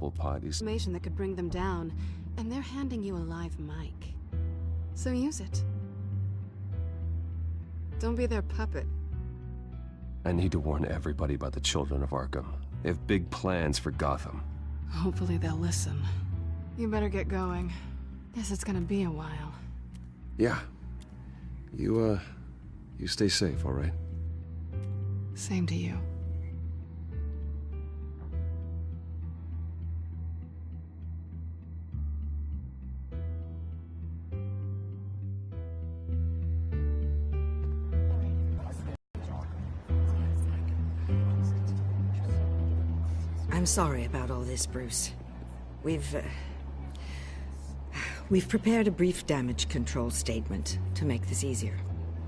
Cobblepot is Information that could bring them down, and they're handing you a live mic. So use it. Don't be their puppet. I need to warn everybody about the Children of Arkham. They have big plans for Gotham. Hopefully they'll listen. You better get going. Guess it's gonna be a while. Yeah. You stay safe, all right? Same to you. I'm sorry about all this, Bruce. We've prepared a brief damage control statement to make this easier.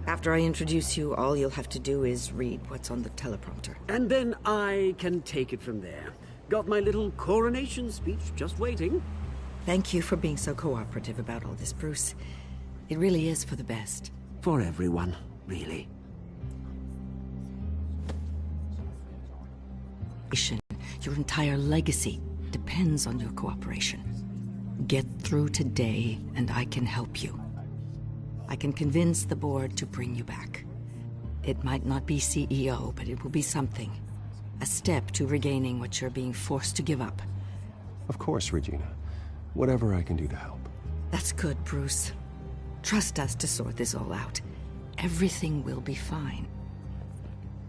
After I introduce you, all you'll have to do is read what's on the teleprompter. And then I can take it from there. Got my little coronation speech just waiting. Thank you for being so cooperative about all this, Bruce. It really is for the best. For everyone, really. Your entire legacy depends on your cooperation. Get through today, and I can help you. I can convince the board to bring you back. It might not be CEO, but it will be something. A step to regaining what you're being forced to give up. Of course, Regina. Whatever I can do to help. That's good, Bruce. Trust us to sort this all out. Everything will be fine.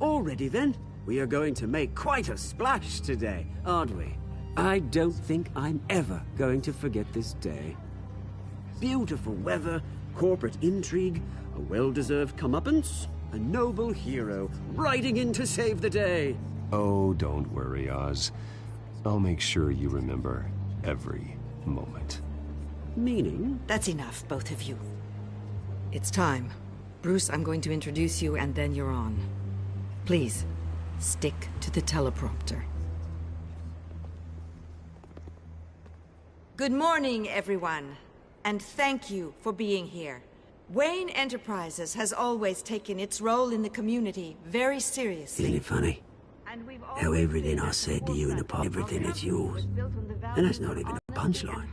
Already then? We are going to make quite a splash today, aren't we? I don't think I'm ever going to forget this day. Beautiful weather, corporate intrigue, a well-deserved comeuppance, a noble hero riding in to save the day. Oh, don't worry, Oz. I'll make sure you remember every moment. Meaning? That's enough, both of you. It's time. Bruce, I'm going to introduce you, and then you're on. Please, stick to the teleprompter. Good morning, everyone, and thank you for being here. Wayne Enterprises has always taken its role in the community very seriously. Isn't it funny? How everything I said to you in the past, everything is yours. And that's not even a punchline.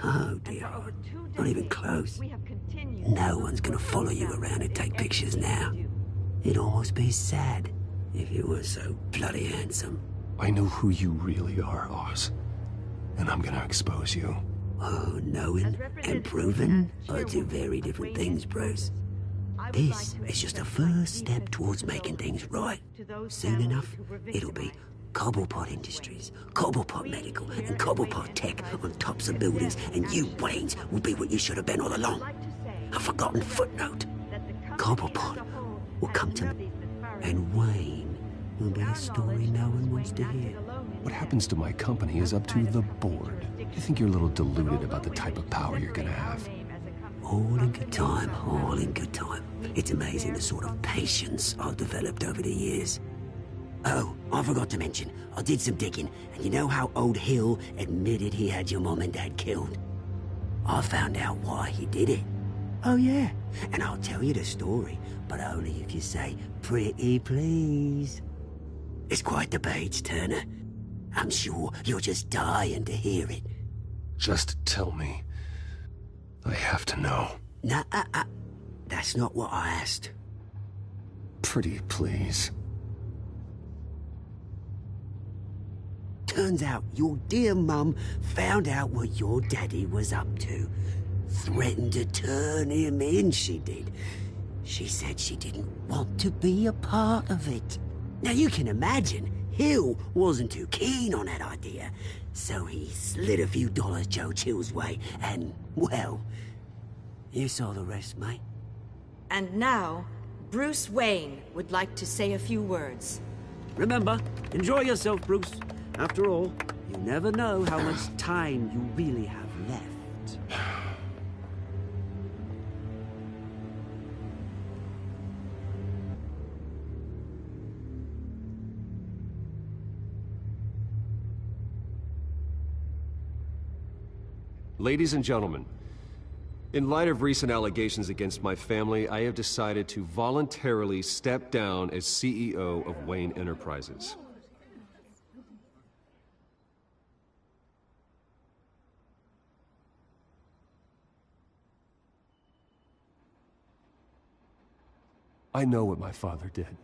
No, dear. Not even close. No one's gonna follow you around and take pictures now. It'd almost be sad if you were so bloody handsome. I know who you really are, Oz. And I'm gonna expose you. Oh, knowing and proving are two very different things, Bruce. This is just a first step towards making things right. Soon enough, it'll be Cobblepot Industries, Cobblepot Medical, and Cobblepot Tech on tops of buildings, and you, Waynes, will be what you should have been all along. A forgotten footnote. Cobblepot will come to me, and Wayne will be a story no one wants to hear. What happens to my company is up to the board. I think you're a little deluded about the type of power you're gonna have. All in good time, all in good time. It's amazing the sort of patience I've developed over the years. Oh, I forgot to mention, I did some digging, and you know how old Hill admitted he had your mom and dad killed? I found out why he did it. Oh yeah, and I'll tell you the story, but only if you say, pretty please. It's quite the page, Turner. I'm sure you're just dying to hear it. Just tell me. I have to know. Nah, that's not what I asked. Pretty please. Turns out your dear mum found out what your daddy was up to. Threatened to turn him in, she did. She said she didn't want to be a part of it. Now you can imagine, Hill wasn't too keen on that idea. So he slid a few dollars Joe Chill's way, and, well, you saw the rest, mate. And now, Bruce Wayne would like to say a few words. Remember, enjoy yourself, Bruce. After all, you never know how much time you really have left. Ladies and gentlemen, in light of recent allegations against my family, I have decided to voluntarily step down as CEO of Wayne Enterprises. I know what my father did.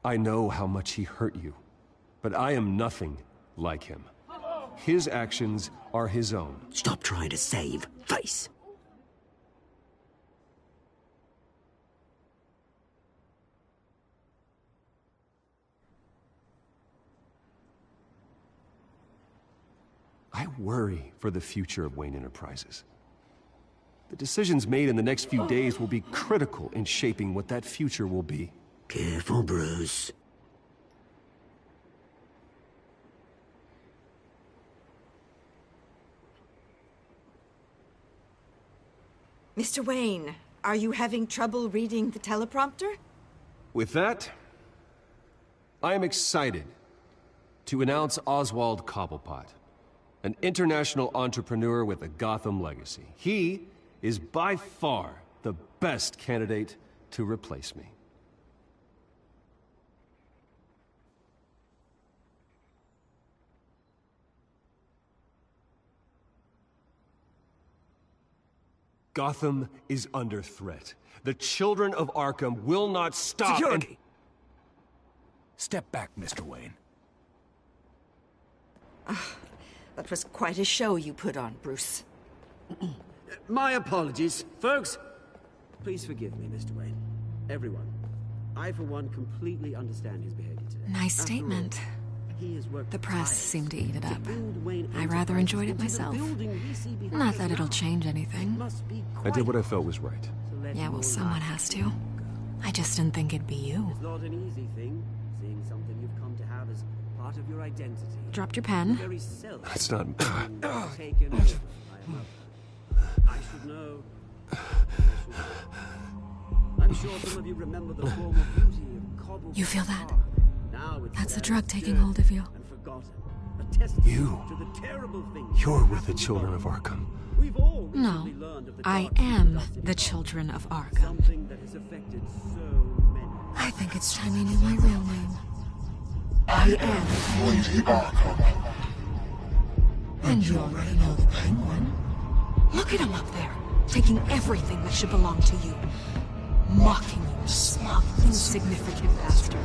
I know how much he hurt you. But I am nothing like him. His actions are his own. Stop trying to save face. I worry for the future of Wayne Enterprises. The decisions made in the next few days will be critical in shaping what that future will be. Careful, Bruce. Mr. Wayne, are you having trouble reading the teleprompter? With that, I am excited to announce Oswald Cobblepot, an international entrepreneur with a Gotham legacy. He is by far the best candidate to replace me. Gotham is under threat. The children of Arkham will not stop. Security! Step back, Mr. Wayne. That was quite a show you put on, Bruce. My apologies, folks. Please forgive me, Mr. Wayne. Everyone. I, for one, completely understand his behavior today. Nice After statement. all, he has worked The press tirelessly seemed to eat it to up. build Wayne I rather Enterprises enjoyed it into the myself. building we see behind Not us that it'll now. change It anything. must be I quite did what I felt was right. to let Yeah, well, your someone life has go. to. I just didn't think it'd be you. It's not an easy thing, seeing something you've come to have as part of your identity. Dropped your The pen. very self That's not... being taken over by another. I should know. I should know. I'm sure some of you remember the former beauty of Cobble. You feel that? Now it's That's the there, drug taking dirt hold of you. and forgotten. A testament You. to the terrible things You're that with the happened children of above. Arkham. We've all No, recently learned of the I darkness am that does the involve children of Arkham. something that has affected so many. I think it's time you knew my real name. I am Lady Arkham. And you already know the Penguin. Look at him up there, taking everything that should belong to you. Mocking you, smug, insignificant bastard.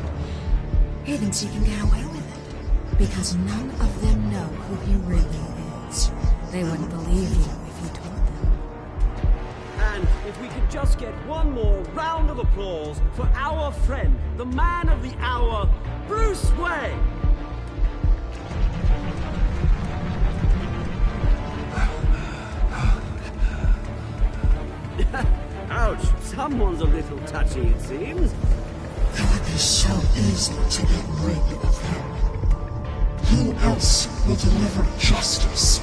He thinks he can get away with it. Because none of them know who he really is. They wouldn't believe you if you told them. And if we could just get one more round of applause for our friend, the man of the hour, Bruce Wayne. Ouch, someone's a little touchy, it seems. It would be so easy to get rid of him. Who else will deliver justice?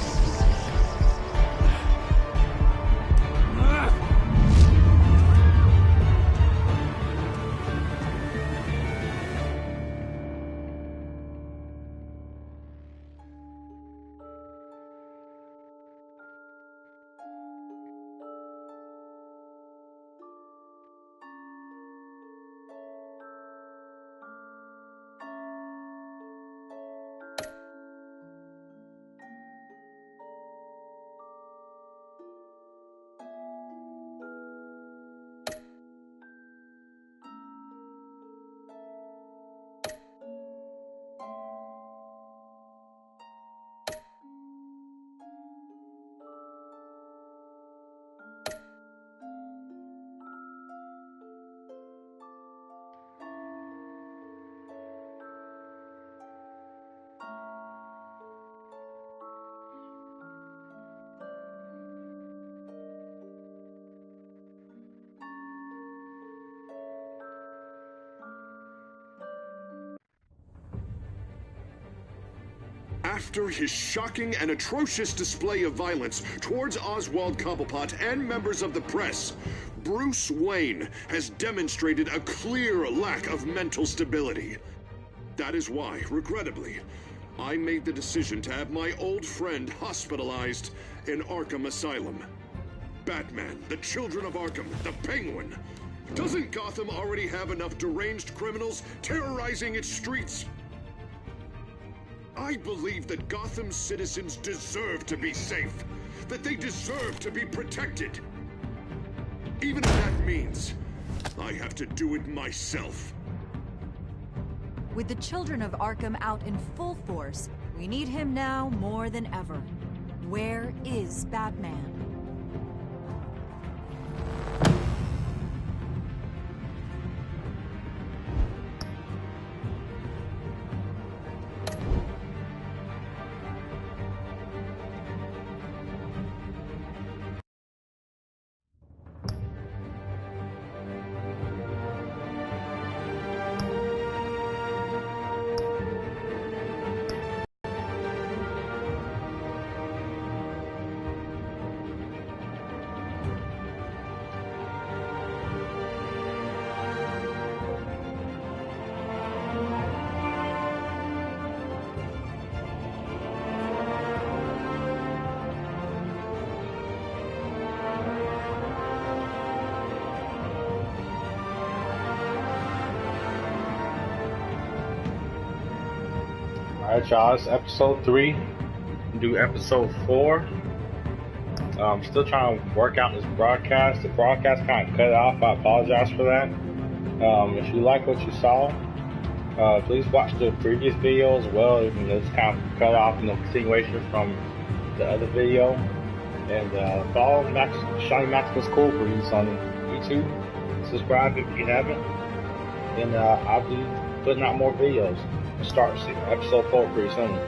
After his shocking and atrocious display of violence towards Oswald Cobblepot and members of the press, Bruce Wayne has demonstrated a clear lack of mental stability. That is why, regrettably, I made the decision to have my old friend hospitalized in Arkham Asylum. Batman, the Children of Arkham, the Penguin. Doesn't Gotham already have enough deranged criminals terrorizing its streets? I believe that Gotham's citizens deserve to be safe, that they deserve to be protected. Even if that means I have to do it myself. With the children of Arkham out in full force, we need him now more than ever. Where is Batman? Alright, y'all, it's episode 3. Do episode 4. I'm still trying to work out this broadcast. The broadcast kind of cut off. I apologize for that. If you like what you saw, please watch the previous video as well. It's kind of cut off in the continuation from the other video. And follow Shiny Maximus Cool Breeze on YouTube. Subscribe if you haven't. And I'll be putting out more videos. Start episode 4 pretty soon.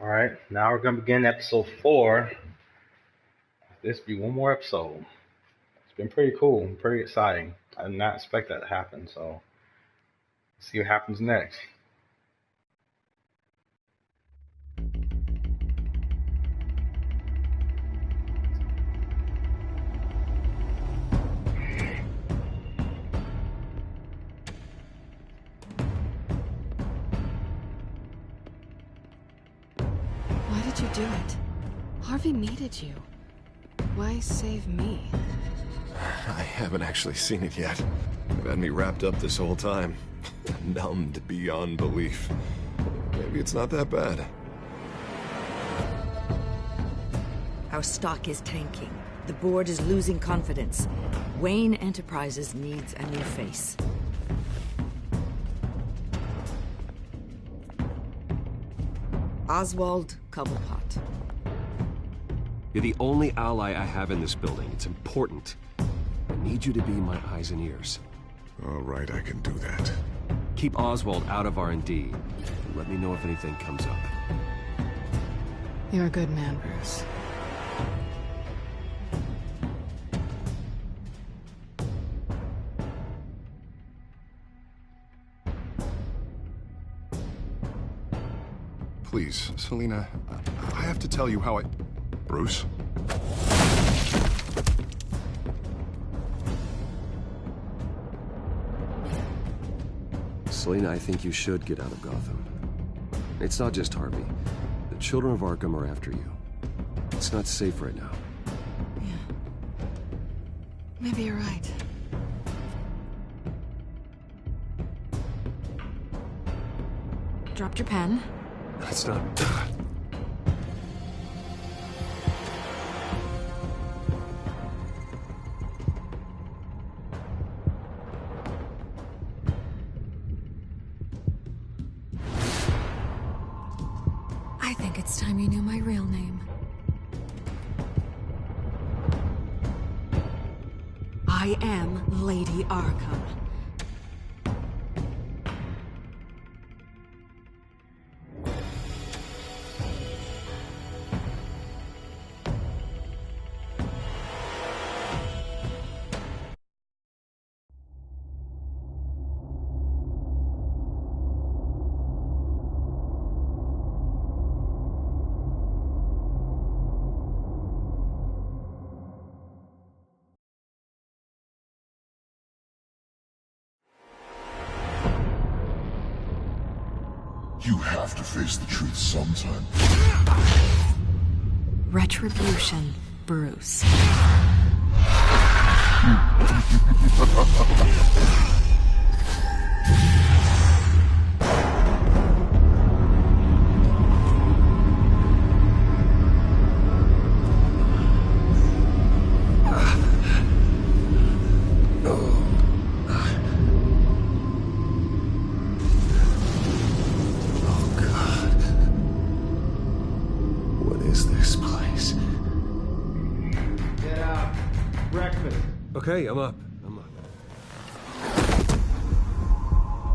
Alright, now we're going to begin episode 4. This will be one more episode. It's been pretty cool, pretty exciting. I did not expect that to happen, so let's see what happens next. Why did you do it? Harvey needed you. Why save me? I haven't actually seen it yet. You've had me wrapped up this whole time. Numbed beyond belief. Maybe it's not that bad. Our stock is tanking. The board is losing confidence. Wayne Enterprises needs a new face. Oswald Cobblepot. You're the only ally I have in this building. It's important. I need you to be my eyes and ears. All right, I can do that. Keep Oswald out of R&D. And let me know if anything comes up. You're a good man, Bruce. Please, Selina, I have to tell you how I... Bruce? Selina, I think you should get out of Gotham. It's not just Harvey. The children of Arkham are after you. It's not safe right now. Yeah. Maybe you're right. Dropped your pen. It's not... I think it's time you knew my real name. I am Lady Arkham. You have to face the truth sometime. Retribution, Bruce. Okay, I'm up.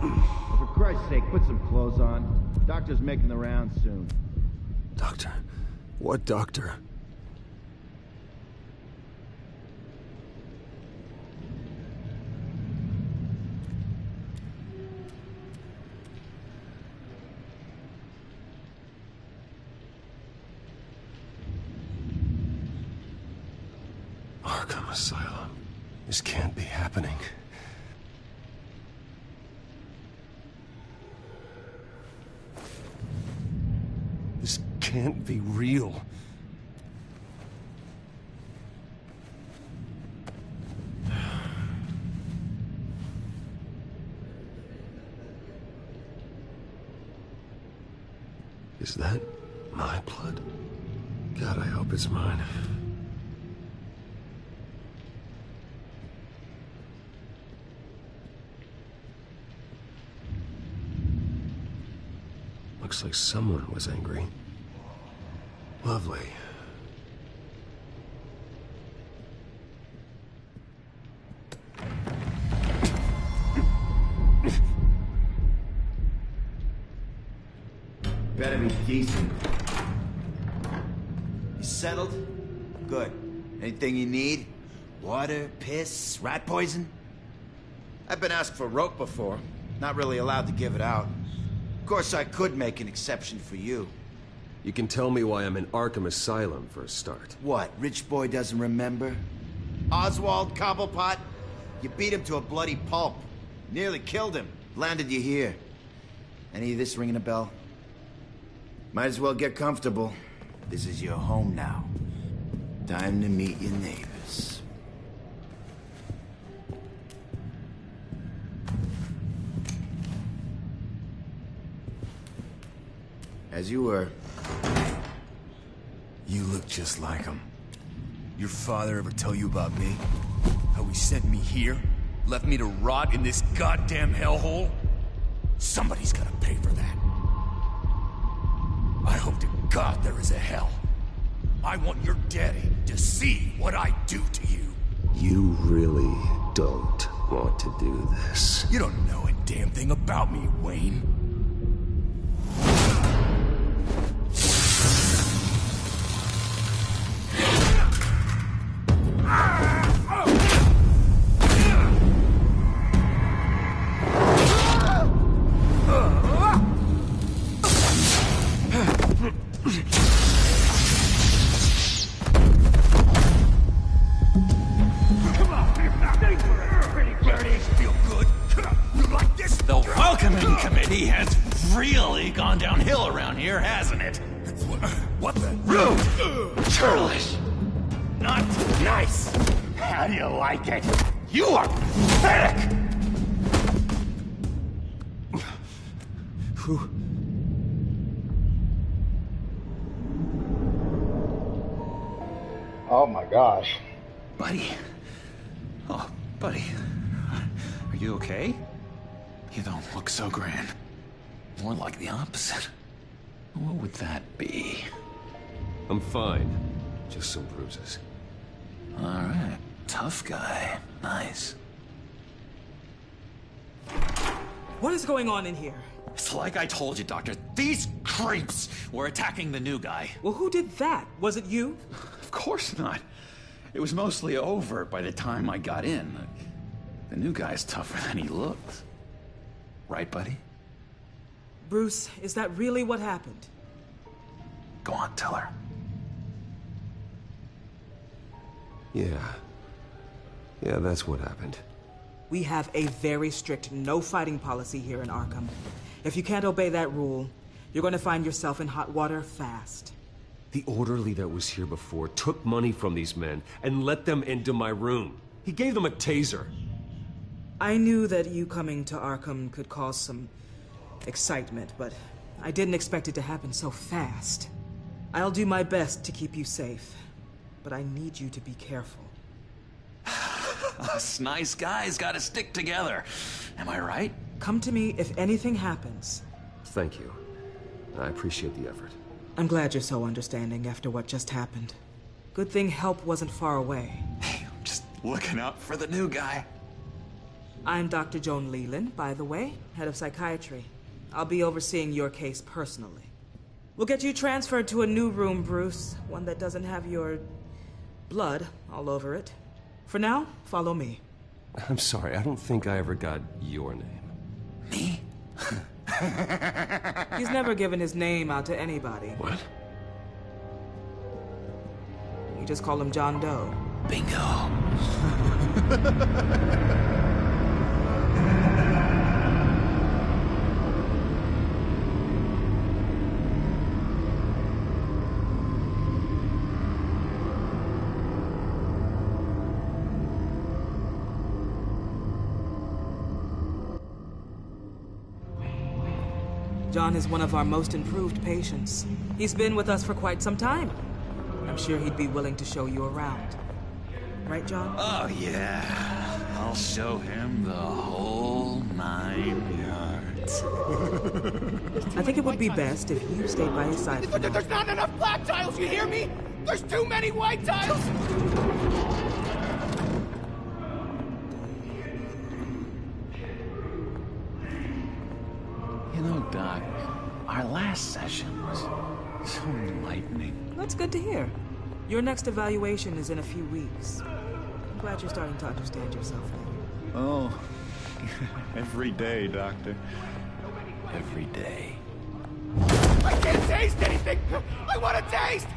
Well, for Christ's sake, put some clothes on. Doctor's making the rounds soon. Doctor? What doctor? Arkham Asylum. This can't be happening. This can't be real. Is that my blood? God, I hope it's mine. Looks like someone was angry. Lovely. Better be decent. You settled? Good. Anything you need? Water, piss, rat poison? I've been asked for rope before. Not really allowed to give it out. Of course, I could make an exception for you. You can tell me why I'm in Arkham Asylum for a start. What, rich boy doesn't remember? Oswald Cobblepot? You beat him to a bloody pulp. Nearly killed him. Landed you here. Any of this ringing a bell? Might as well get comfortable. This is your home now. Time to meet your neighbors. As you were. You look just like him. Your father ever tell you about me? How he sent me here? Left me to rot in this goddamn hellhole? Somebody's gotta pay for that. I hope to God there is a hell. I want your daddy to see what I do to you. You really don't want to do this. You don't know a damn thing about me, Wayne. What the? Rude! Churlish! Not nice! How do you like it? You are pathetic! Oh my gosh. Buddy. Oh, buddy. Are you okay? You don't look so grand. More like the opposite. What would that be? I'm fine. Just some bruises. Alright. Tough guy. Nice. What is going on in here? It's like I told you, Doctor. These creeps were attacking the new guy. Well, who did that? Was it you? Of course not. It was mostly over by the time I got in. The new guy's tougher than he looks. Right, buddy? Bruce, is that really what happened? Go on, tell her. Yeah, that's what happened. We have a very strict no fighting policy here in Arkham. If you can't obey that rule, you're going to find yourself in hot water fast. The orderly that was here before took money from these men and let them into my room. He gave them a taser. I knew that you coming to Arkham could cause some excitement, but I didn't expect it to happen so fast. I'll do my best to keep you safe, but I need you to be careful. Us nice guys gotta stick together. Am I right? Come to me if anything happens. Thank you. I appreciate the effort. I'm glad you're so understanding after what just happened. Good thing help wasn't far away. Hey, I'm just looking out for the new guy. I'm Dr. Joan Leland, by the way, head of psychiatry. I'll be overseeing your case personally. We'll get you transferred to a new room, Bruce. One that doesn't have your blood all over it. For now, follow me. I'm sorry, I don't think I ever got your name. Me? He's never given his name out to anybody. What? You just call him John Doe. Bingo. John is one of our most improved patients. He's been with us for quite some time. I'm sure he'd be willing to show you around. Right, John? Oh, yeah. I'll show him the whole 9 yards. I think it would be best if you stayed by his side. There's not enough black tiles, you hear me? There's too many white tiles! You know, Doc, our last session was so enlightening. That's good to hear. Your next evaluation is in a few weeks. I'm glad you're starting to understand yourself better. Oh, every day, Doctor. Every day. I can't taste anything! I want to taste!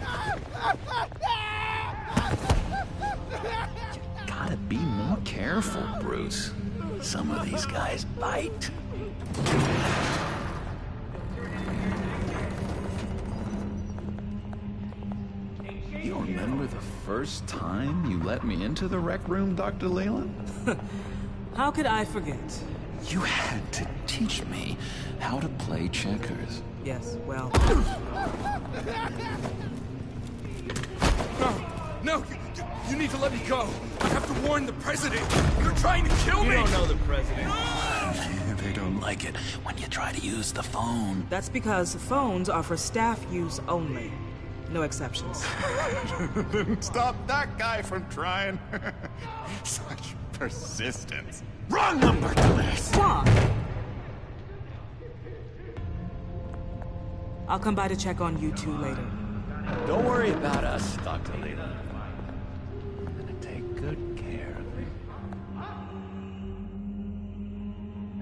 You gotta be more careful, Bruce. Some of these guys bite. You remember the first time you let me into the rec room, Dr. Leland? How could I forget? You had to teach me how to play checkers. Yes, well... No! You need to let me go! I have to warn the president! They're trying to kill me! You don't know the president. They don't like it when you try to use the phone. That's because phones are for staff use only. No exceptions. Stop that guy from trying. Such persistence. Wrong number to this! John! I'll come by to check on you two later. Don't worry about us, Dr. Leland. I'm gonna take good care of you.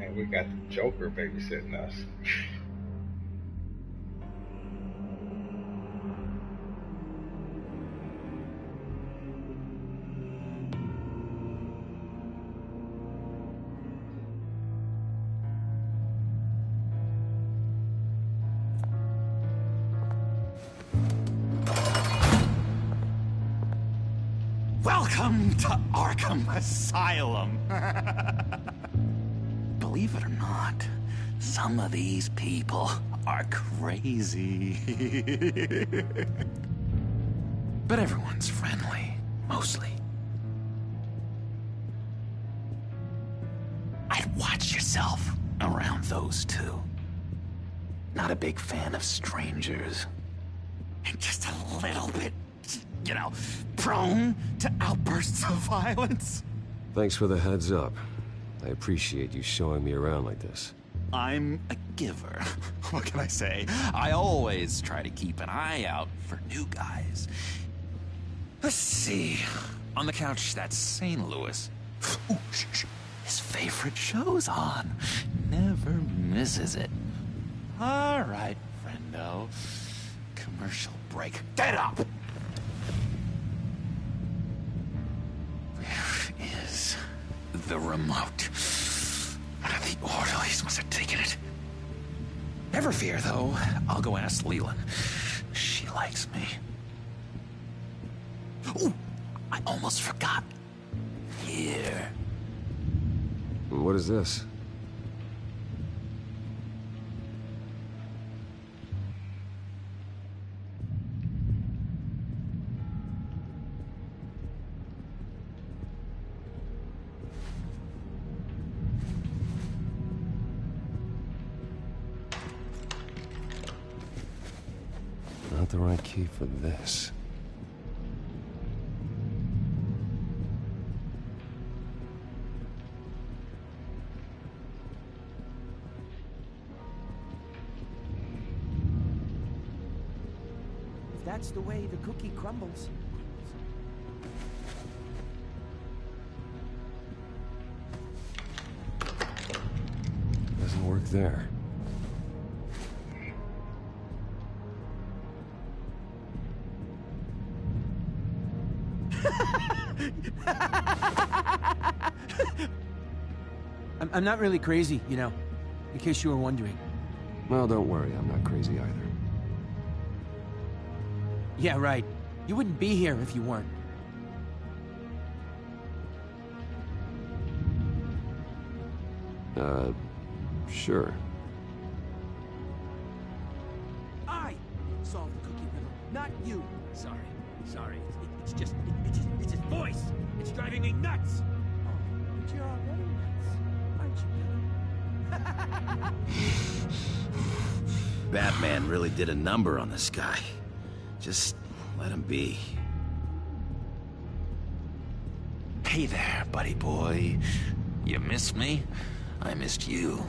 And we got the Joker babysitting us. Welcome to Arkham Asylum. Believe it or not, some of these people are crazy. But everyone's friendly. I'd watch yourself around those two. Not a big fan of strangers. And just a little bit, you know, prone to outbursts of violence. Thanks for the heads up. I appreciate you showing me around like this. I'm a giver. What can I say? I always try to keep an eye out for new guys. Let's see. On the couch, that's St. Louis. Ooh, shh. His favorite show's on. Never misses it. All right, friendo. Commercial break. Get up! Where is the remote? The orderlies must have taken it. Never fear, though. I'll go ask Leland. She likes me. Ooh, I almost forgot. Here. What is this? Not the right key for this. If that's the way the cookie crumbles. Doesn't work there. I'm not really crazy, you know, in case you were wondering. Well, don't worry, I'm not crazy either. Yeah, right. You wouldn't be here if you weren't. Sure. I solved the cookie riddle, not you. Sorry. It's just his voice. It's driving me nuts. Oh, but you're already nuts, aren't you, Billy? Batman really did a number on this guy. Just let him be. Hey there, buddy boy. You miss me? I missed you.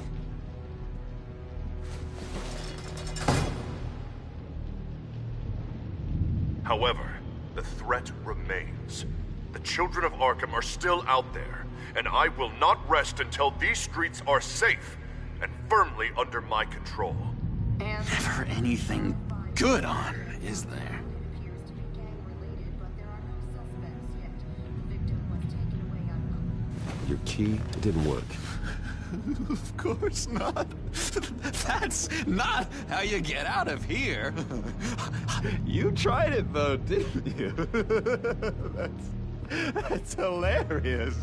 However, the threat remains. The children of Arkham are still out there, and I will not rest until these streets are safe and firmly under my control. Never anything good on, is there? Your key didn't work. Of course not. That's not how you get out of here. You tried it though, didn't you? That's hilarious.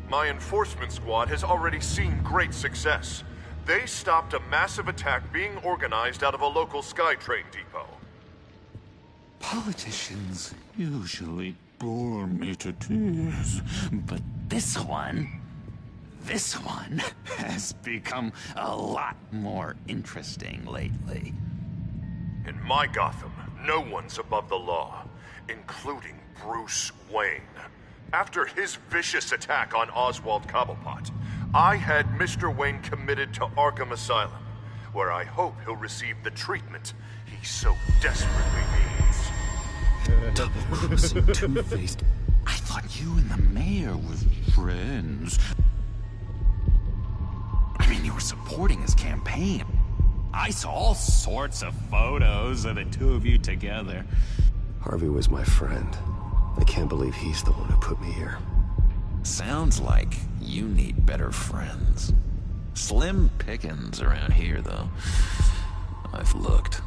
My enforcement squad has already seen great success. They stopped a massive attack being organized out of a local SkyTrain depot. Politicians usually bore me to tears, but this one has become a lot more interesting lately. In my Gotham, no one's above the law, including Bruce Wayne. After his vicious attack on Oswald Cobblepot, I had Mr. Wayne committed to Arkham Asylum, where I hope he'll receive the treatment he so desperately needs. Double-crossing two-faced. I thought you and the mayor were friends. I mean, you were supporting his campaign. I saw all sorts of photos of the two of you together. Harvey was my friend. I can't believe he's the one who put me here. Sounds like you need better friends. Slim pickings around here, though. I've looked.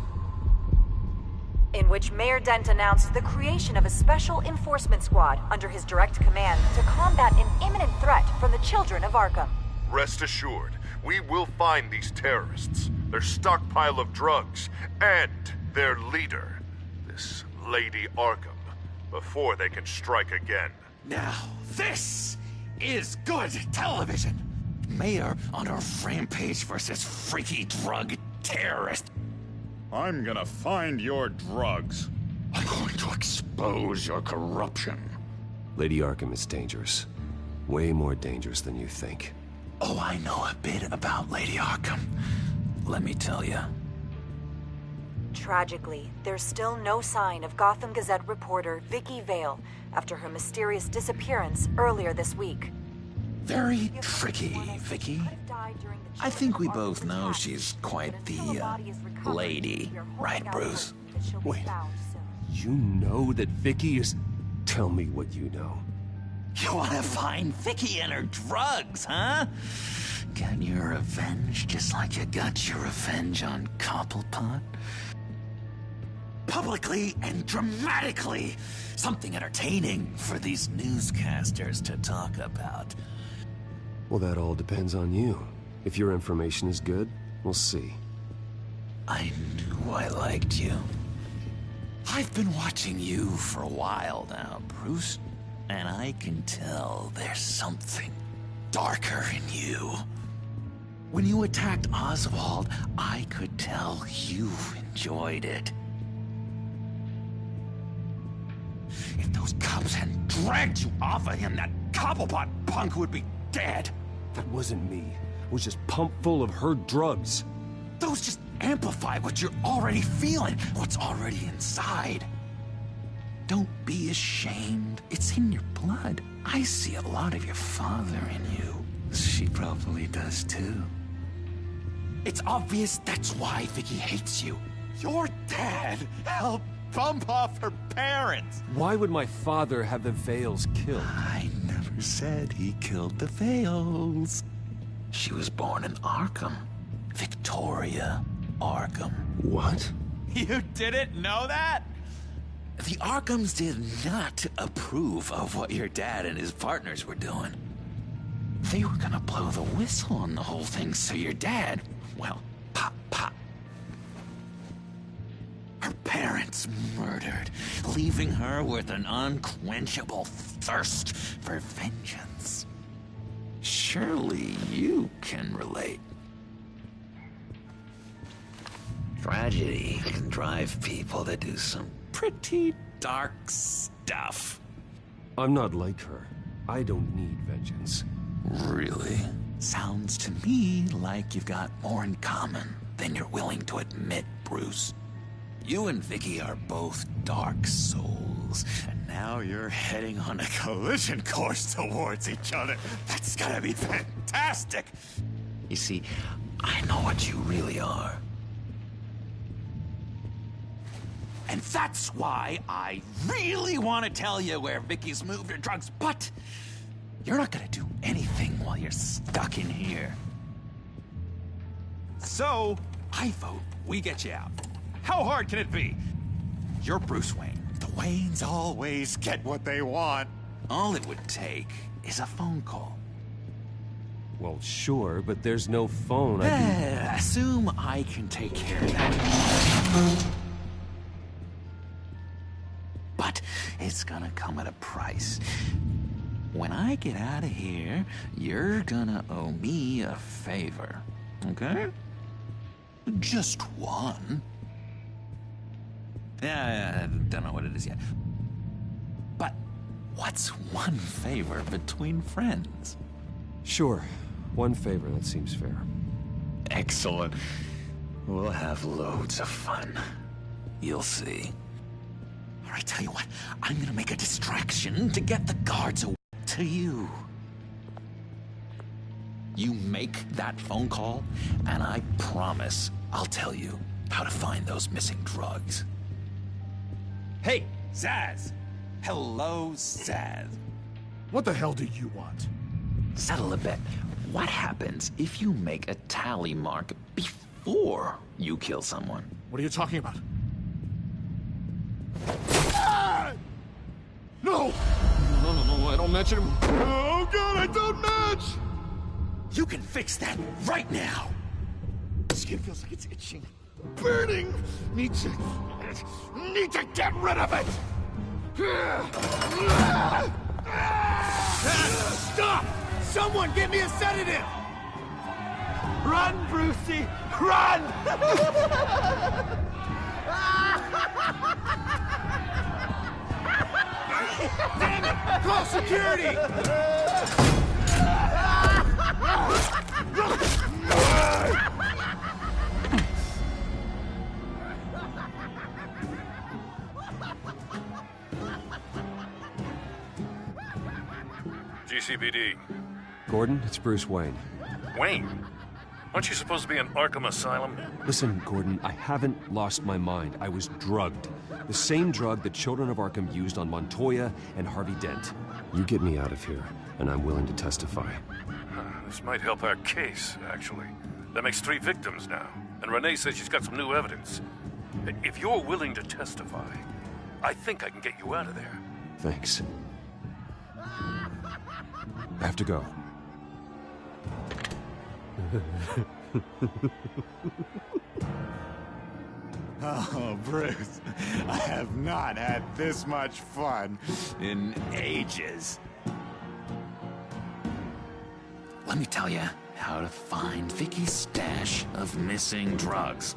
In which Mayor Dent announced the creation of a special enforcement squad under his direct command to combat an imminent threat from the children of Arkham. Rest assured, we will find these terrorists, their stockpile of drugs, and their leader, this Lady Arkham, before they can strike again. Now, this is good television. Mayor on a rampage versus freaky drug terrorist. I'm gonna find your drugs. I'm going to expose your corruption. Lady Arkham is dangerous. Way more dangerous than you think. Oh, I know a bit about Lady Arkham. Let me tell you. Tragically, there's still no sign of Gotham Gazette reporter Vicky Vale after her mysterious disappearance earlier this week. Very tricky, Vicky. I think we both know she's quite the, lady, right, Bruce? Wait, you know that Vicky is... Tell me what you know. You want to find Vicky and her drugs, huh? Get your revenge just like you got your revenge on Cobblepot? Publicly and dramatically! Something entertaining for these newscasters to talk about. Well, that all depends on you. If your information is good, we'll see. I knew I liked you. I've been watching you for a while now, Bruce, and I can tell there's something darker in you. When you attacked Oswald, I could tell you enjoyed it. If those cops hadn't dragged you off of him, that Cobblepot punk would be dead. That wasn't me. It was just pumped full of her drugs. Those just amplify what you're already feeling, what's already inside. Don't be ashamed. It's in your blood. I see a lot of your father in you. She probably does too. It's obvious that's why Vicky hates you. Your dad helped bump off her parents. Why would my father have the Vales killed? I never said he killed the Vales. She was born in Arkham. Victoria Arkham. What? You didn't know that? The Arkhams did not approve of what your dad and his partners were doing. They were gonna blow the whistle on the whole thing, so your dad, well, pop. Her parents murdered, leaving her with an unquenchable thirst for vengeance. Surely you can relate. Tragedy can drive people to do some pretty dark stuff. I'm not like her. I don't need vengeance. Really? Sounds to me like you've got more in common than you're willing to admit, Bruce. You and Vicky are both dark souls, and now you're heading on a collision course towards each other. That's gotta be fantastic! You see, I know what you really are. And that's why I really want to tell you where Vicky's moved her drugs, but you're not gonna do anything while you're stuck in here. So, I vote we get you out. How hard can it be? You're Bruce Wayne. The Waynes always get what they want. All it would take is a phone call. Well, sure, but there's no phone. Assume I can take care of that. But it's gonna come at a price. When I get out of here, you're gonna owe me a favor, okay? Just one. Yeah, I don't know what it is yet. But what's one favor between friends? Sure. One favor, that seems fair. Excellent. We'll have loads of fun. You'll see. All right, tell you what. I'm gonna make a distraction to get the guards away to you. You make that phone call, and I promise I'll tell you how to find those missing drugs. Hey, Zaz! Hello, Zaz. What the hell do you want? Settle a bet. What happens if you make a tally mark before you kill someone? What are you talking about? Ah! No! No, I don't match him. Oh god, I don't match! You can fix that right now! Skin feels like it's itching. Burning! Need to get rid of it! Stop! Someone give me a sedative! Run, Brucey! Run! Damn it! Call security! GCPD. Gordon, it's Bruce Wayne. Wayne? Aren't you supposed to be in Arkham Asylum? Listen, Gordon, I haven't lost my mind. I was drugged. The same drug the children of Arkham used on Montoya and Harvey Dent. You get me out of here, and I'm willing to testify. This might help our case, actually. That makes 3 victims now, and Renee says she's got some new evidence. If you're willing to testify, I think I can get you out of there. Thanks. I have to go. Oh, Bruce, I have not had this much fun in ages. Let me tell you how to find Vicky's stash of missing drugs.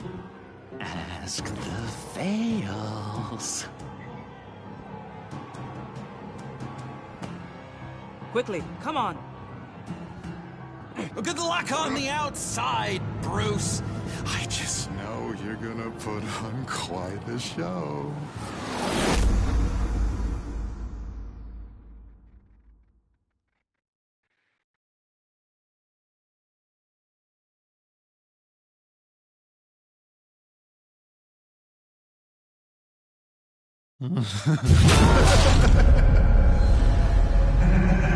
Ask the Fails. Quickly, come on. Good luck on the outside, Bruce. I just know you're gonna put on quite a show.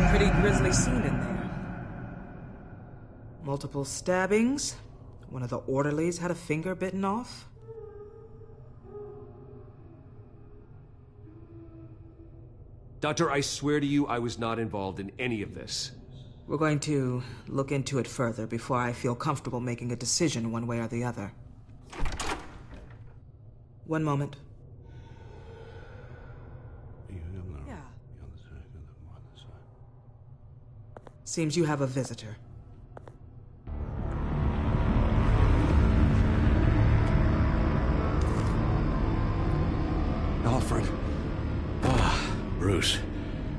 Pretty grisly scene in there. Multiple stabbings. One of the orderlies had a finger bitten off. Doctor, I swear to you I was not involved in any of this. We're going to look into it further before I feel comfortable making a decision one way or the other. One moment. Yeah. Seems you have a visitor. Alfred. Ah, Bruce.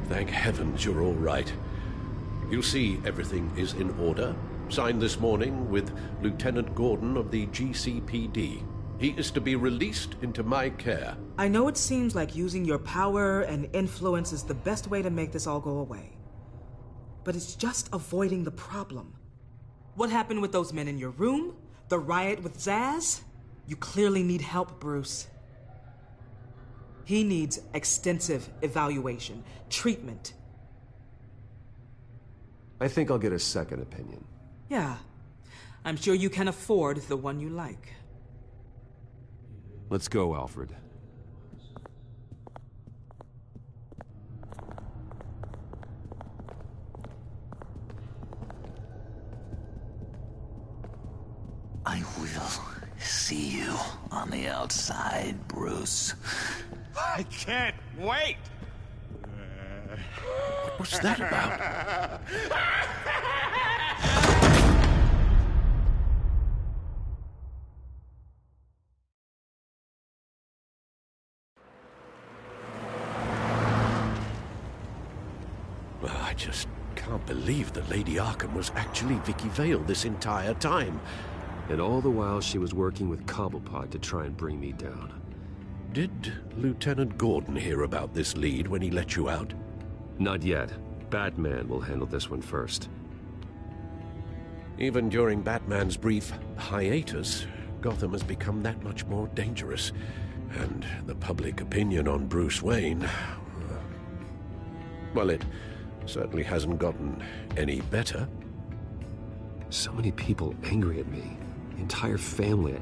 Thank heavens you're all right. You see, everything is in order. Signed this morning with Lieutenant Gordon of the GCPD. He is to be released into my care. I know it seems like using your power and influence is the best way to make this all go away. But it's just avoiding the problem. What happened with those men in your room? The riot with Zaz? You clearly need help, Bruce. He needs extensive evaluation, treatment. I think I'll get a second opinion. Yeah. I'm sure you can afford the one you like. Let's go, Alfred. I will see you on the outside, Bruce. I can't wait! What's that about? Well, I just can't believe that Lady Arkham was actually Vicky Vale this entire time. And all the while she was working with Cobblepot to try and bring me down. Did Lieutenant Gordon hear about this lead when he let you out? Not yet. Batman will handle this one first. Even during Batman's brief hiatus, Gotham has become that much more dangerous. And the public opinion on Bruce Wayne... well, it certainly hasn't gotten any better. So many people angry at me. The entire family.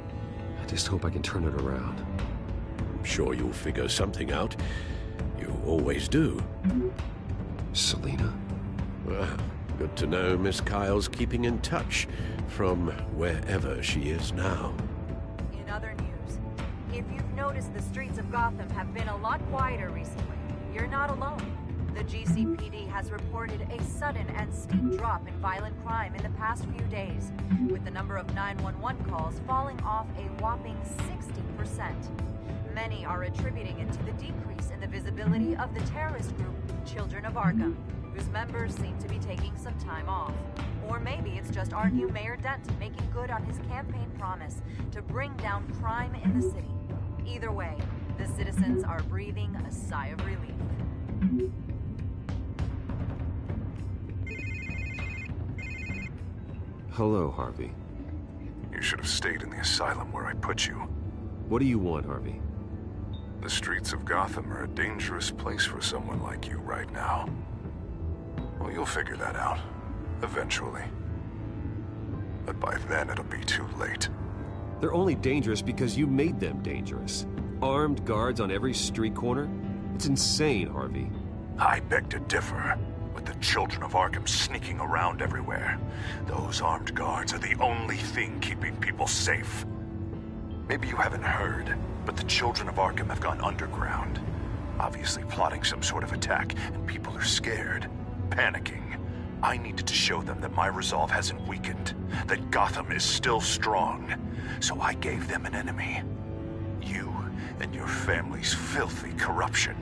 I just hope I can turn it around. I'm sure you'll figure something out. You always do. Selina? Well, good to know Miss Kyle's keeping in touch from wherever she is now. In other news, if you've noticed, the streets of Gotham have been a lot quieter recently. You're not alone. The GCPD has reported a sudden and steep drop in violent crime in the past few days, with the number of 911 calls falling off a whopping 60%. Many are attributing it to the decrease in the visibility of the terrorist group Children of Arkham, whose members seem to be taking some time off. Or maybe it's just our new Mayor Dent making good on his campaign promise to bring down crime in the city. Either way, the citizens are breathing a sigh of relief. Hello, Harvey. You should have stayed in the asylum where I put you. What do you want, Harvey? The streets of Gotham are a dangerous place for someone like you right now. Well, you'll figure that out. Eventually. But by then, it'll be too late. They're only dangerous because you made them dangerous. Armed guards on every street corner? It's insane, Harvey. I beg to differ. With the Children of Arkham sneaking around everywhere, those armed guards are the only thing keeping people safe. Maybe you haven't heard, but the Children of Arkham have gone underground. Obviously plotting some sort of attack, and people are scared, panicking. I needed to show them that my resolve hasn't weakened, that Gotham is still strong. So I gave them an enemy. You and your family's filthy corruption.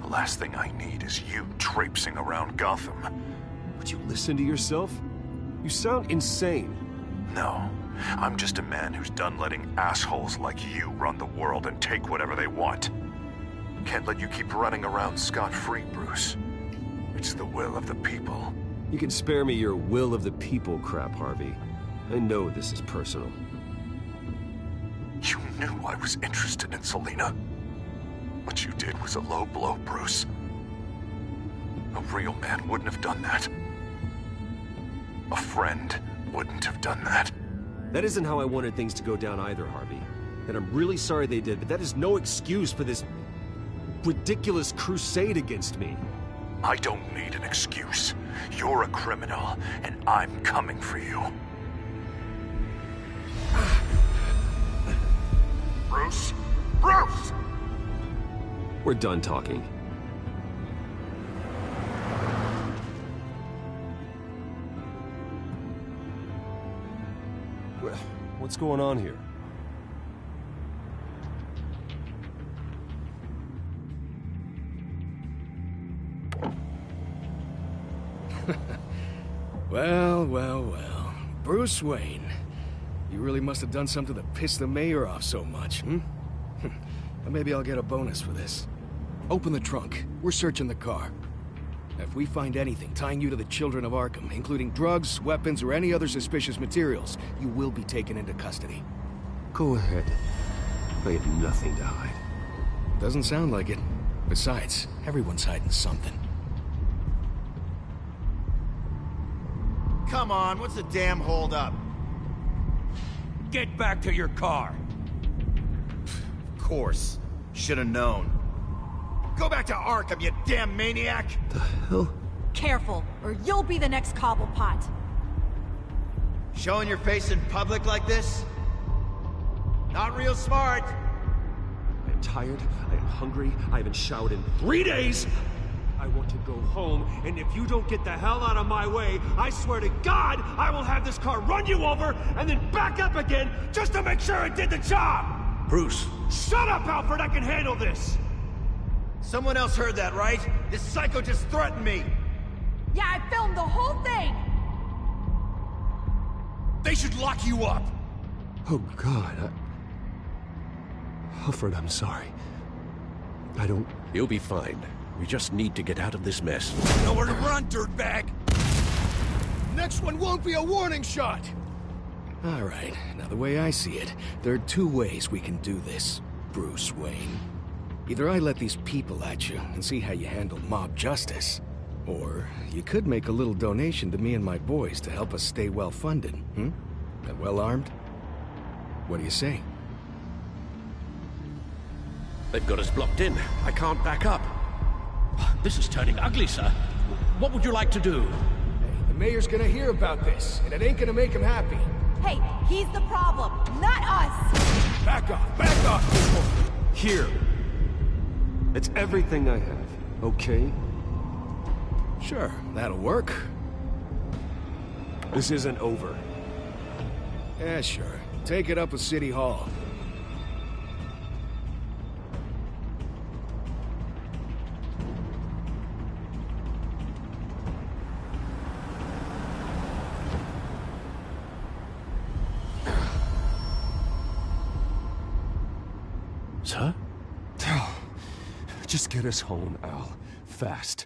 The last thing I need is you traipsing around Gotham. Would you listen to yourself? You sound insane. No, I'm just a man who's done letting assholes like you run the world and take whatever they want. Can't let you keep running around scot-free, Bruce. It's the will of the people. You can spare me your will of the people crap, Harvey. I know this is personal. You knew I was interested in Selina. What you did was a low blow, Bruce. A real man wouldn't have done that. A friend wouldn't have done that. That isn't how I wanted things to go down either, Harvey. And I'm really sorry they did, but that is no excuse for this ridiculous crusade against me. I don't need an excuse. You're a criminal, and I'm coming for you. Bruce? Bruce! We're done talking. What's going on here? Well. Bruce Wayne. You really must have done something to piss the mayor off so much, hmm? Well, maybe I'll get a bonus for this. Open the trunk. We're searching the car. If we find anything tying you to the Children of Arkham, including drugs, weapons, or any other suspicious materials, you will be taken into custody. Go ahead. I have nothing to hide. Doesn't sound like it. Besides, everyone's hiding something. Come on, what's the damn holdup? Get back to your car. Of course. Should've known. Go back to Arkham, you damn maniac! The hell? Careful, or you'll be the next Cobblepot. Showing your face in public like this? Not real smart. I am tired, I am hungry, I haven't showered in 3 days! I want to go home, and if you don't get the hell out of my way, I swear to God, I will have this car run you over, and then back up again, just to make sure it did the job! Bruce! Shut up, Alfred, I can handle this! Someone else heard that, right? This psycho just threatened me! Yeah, I filmed the whole thing! They should lock you up! Oh, God, Alfred, I'm sorry. I don't... You'll be fine. We just need to get out of this mess. Nowhere to run, dirtbag! Next one won't be a warning shot! All right, now the way I see it, there are two ways we can do this, Bruce Wayne. Either I let these people at you and see how you handle mob justice, or you could make a little donation to me and my boys to help us stay well-funded, hmm? And well-armed? What do you say? They've got us blocked in. I can't back up. This is turning ugly, sir. What would you like to do? Hey, the mayor's gonna hear about this, and it ain't gonna make him happy. Hey, he's the problem, not us! Back off! Here. It's everything I have. okay? Sure, that'll work. This isn't over. Yeah, sure. Take it up with City Hall. Sir? Just get us home, Al. Fast.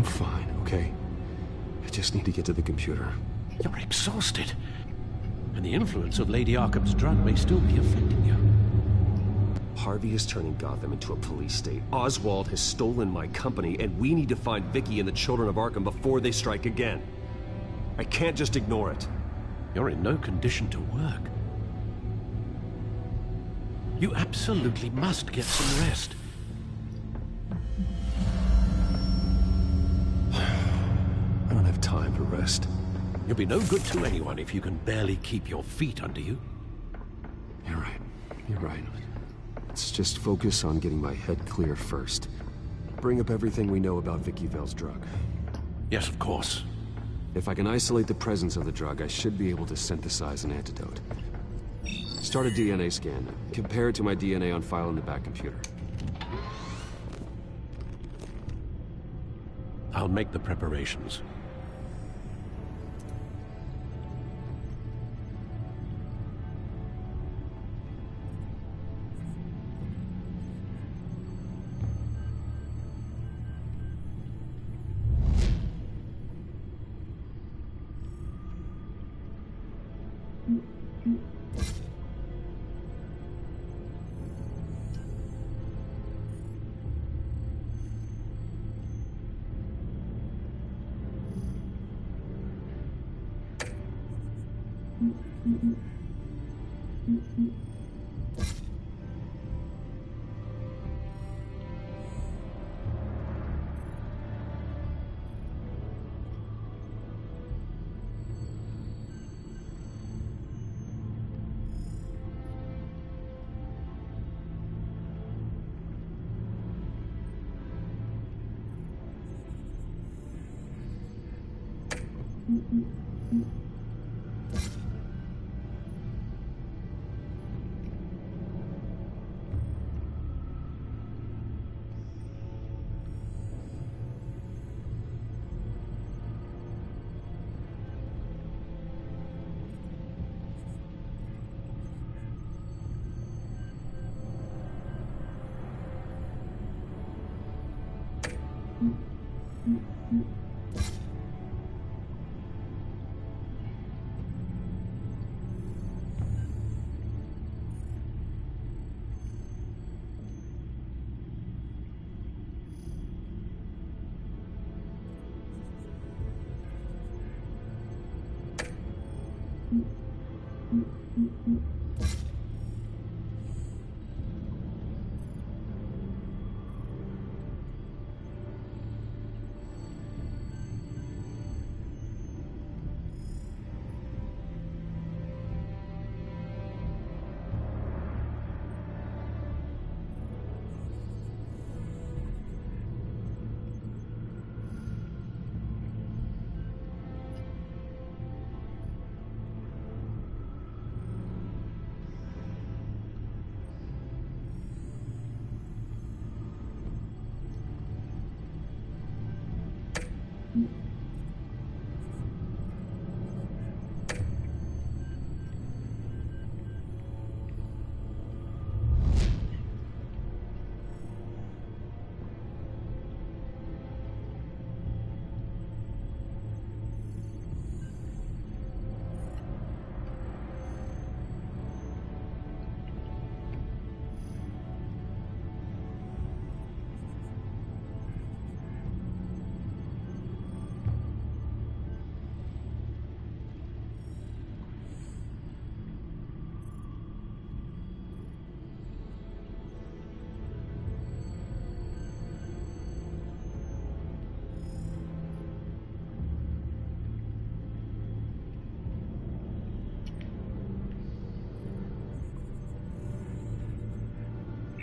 I'm fine, okay? I just need to get to the computer. You're exhausted. And the influence of Lady Arkham's drug may still be affecting you. Harvey is turning Gotham into a police state. Oswald has stolen my company, and we need to find Vicky and the children of Arkham before they strike again. I can't just ignore it. You're in no condition to work. You absolutely must get some rest. I don't have time to rest. You'll be no good to anyone if you can barely keep your feet under you. You're right. You're right. Let's just focus on getting my head clear first. Bring up everything we know about Vicky Vale's drug. Yes, of course. If I can isolate the presence of the drug, I should be able to synthesize an antidote. Start a DNA scan. Compare it to my DNA on file in the back computer. I'll make the preparations.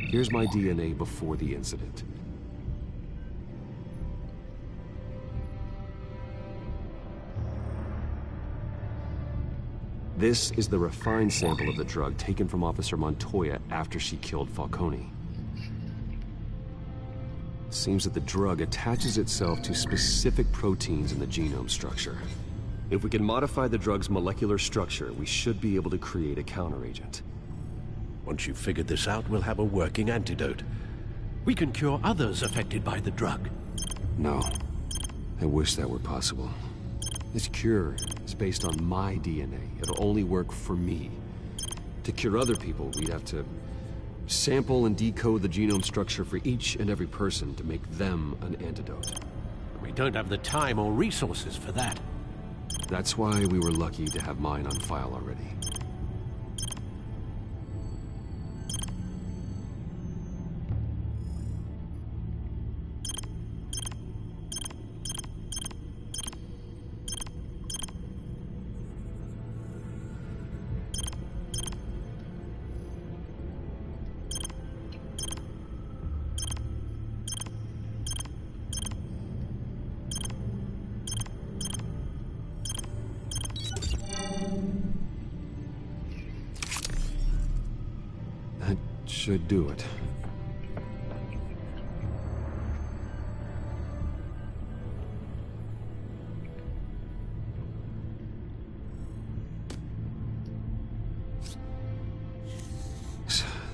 Here's my DNA before the incident. This is the refined sample of the drug taken from Officer Montoya after she killed Falcone. Seems that the drug attaches itself to specific proteins in the genome structure. If we can modify the drug's molecular structure, we should be able to create a counteragent. Once you've figured this out, we'll have a working antidote. We can cure others affected by the drug. No. I wish that were possible. This cure is based on my DNA. It'll only work for me. To cure other people, we'd have to sample and decode the genome structure for each and every person to make them an antidote. We don't have the time or resources for that. That's why we were lucky to have mine on file already. Should do it.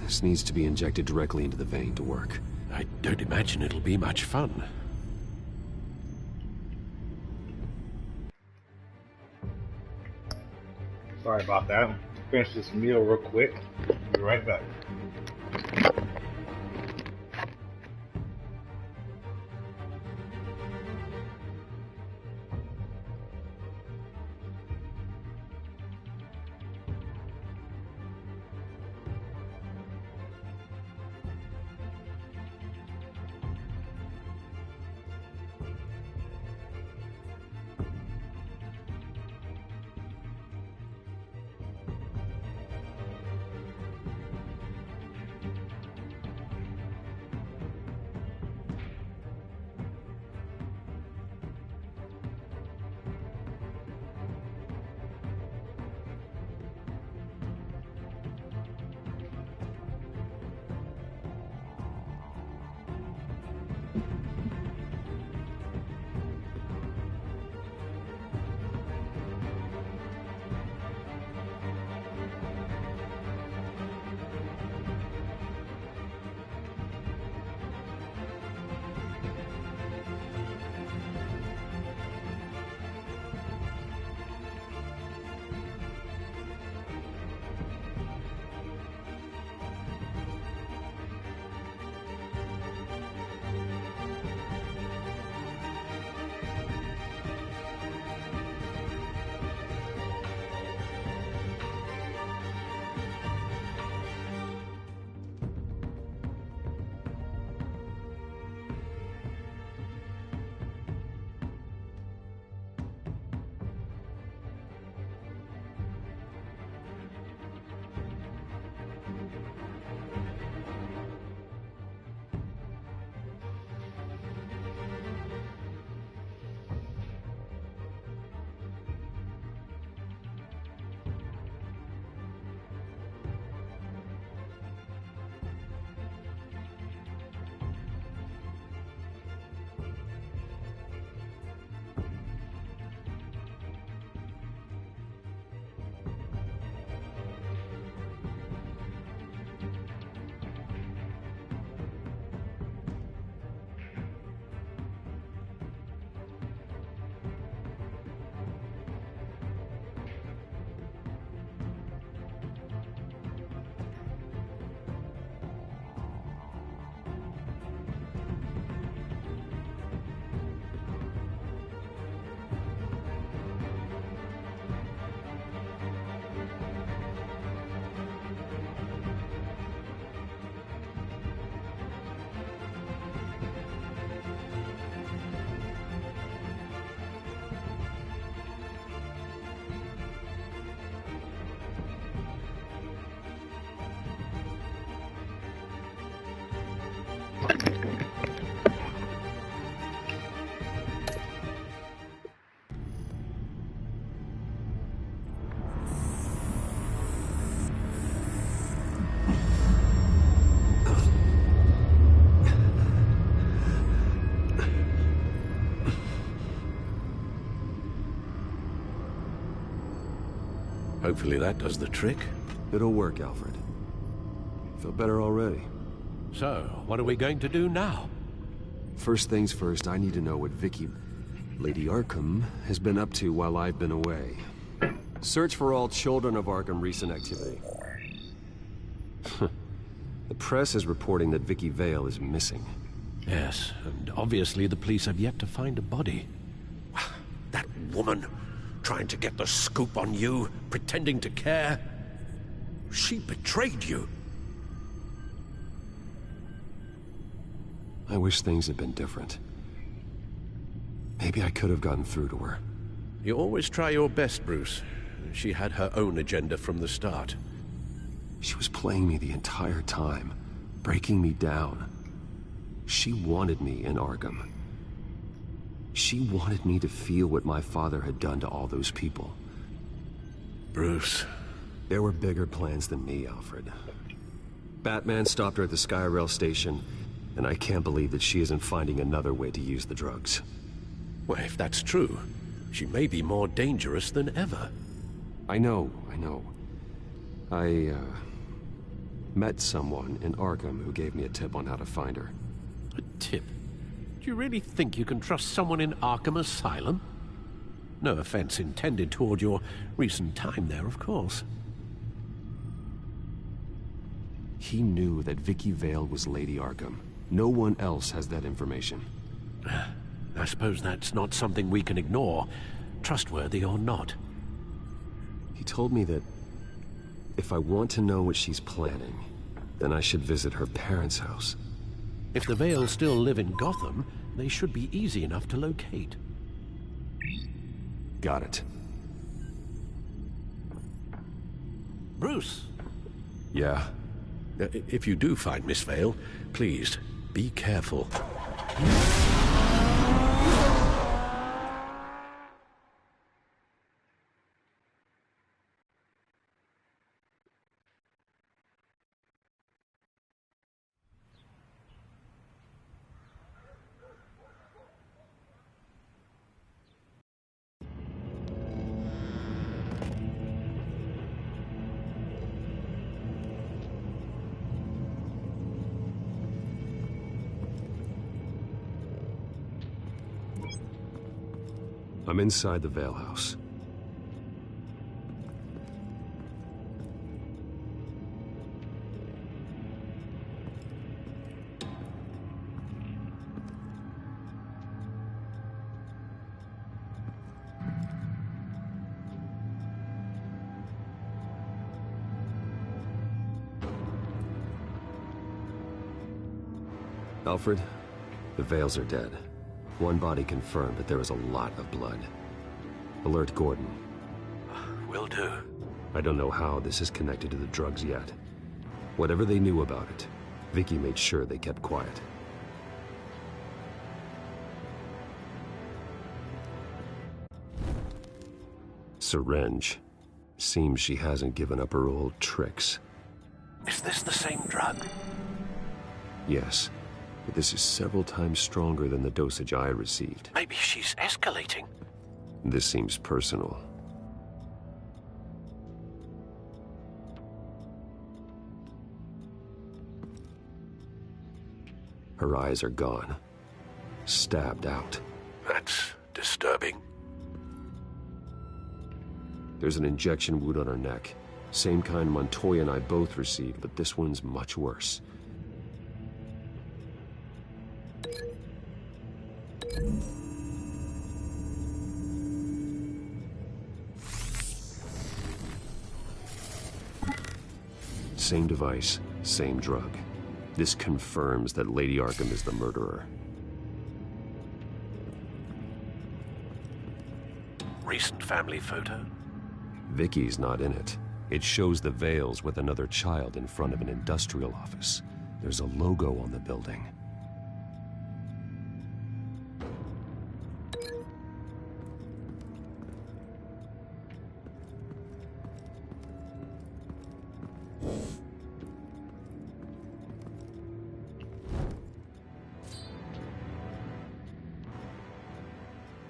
This needs to be injected directly into the vein to work. I don't imagine it'll be much fun. Sorry about that. Finish this meal real quick. Be right back. Hopefully that does the trick. It'll work, Alfred. Feel better already. So, what are we going to do now? First things first, I need to know what Lady Arkham, has been up to while I've been away. Search for all children of Arkham recent activity. The press is reporting that Vicky Vale is missing. Yes, and obviously the police have yet to find a body. That woman, trying to get the scoop on you, pretending to care. She betrayed you. I wish things had been different. Maybe I could have gotten through to her. You always try your best, Bruce. She had her own agenda from the start. She was playing me the entire time, breaking me down. She wanted me in Arkham. She wanted me to feel what my father had done to all those people. Bruce. There were bigger plans than me, Alfred. Batman stopped her at the Skyrail station, and I can't believe that she isn't finding another way to use the drugs. Well, if that's true, she may be more dangerous than ever. I know. I met someone in Arkham who gave me a tip on how to find her. A tip? Do you really think you can trust someone in Arkham Asylum? No offense intended toward your recent time there, of course. He knew that Vicky Vale was Lady Arkham. No one else has that information. I suppose that's not something we can ignore, trustworthy or not. He told me that if I want to know what she's planning, then I should visit her parents' house. If the Vales still live in Gotham, they should be easy enough to locate. Got it. Bruce? Yeah? If you do find Miss Vale, please, be careful. I'm inside the Vale house. Alfred, the Vales are dead. One body confirmed, but there is a lot of blood. Alert Gordon. Will do. I don't know how this is connected to the drugs yet. Whatever they knew about it, Vicky made sure they kept quiet. Syringe. Seems she hasn't given up her old tricks. Is this the same drug? Yes. But this is several times stronger than the dosage I received. Maybe she's escalating. This seems personal. Her eyes are gone. Stabbed out. That's disturbing. There's an injection wound on her neck. Same kind Montoya and I both received, but this one's much worse. Same device, same drug. This confirms that Lady Arkham is the murderer. Recent family photo? Vicky's not in it. It shows the Vales with another child in front of an industrial office. There's a logo on the building.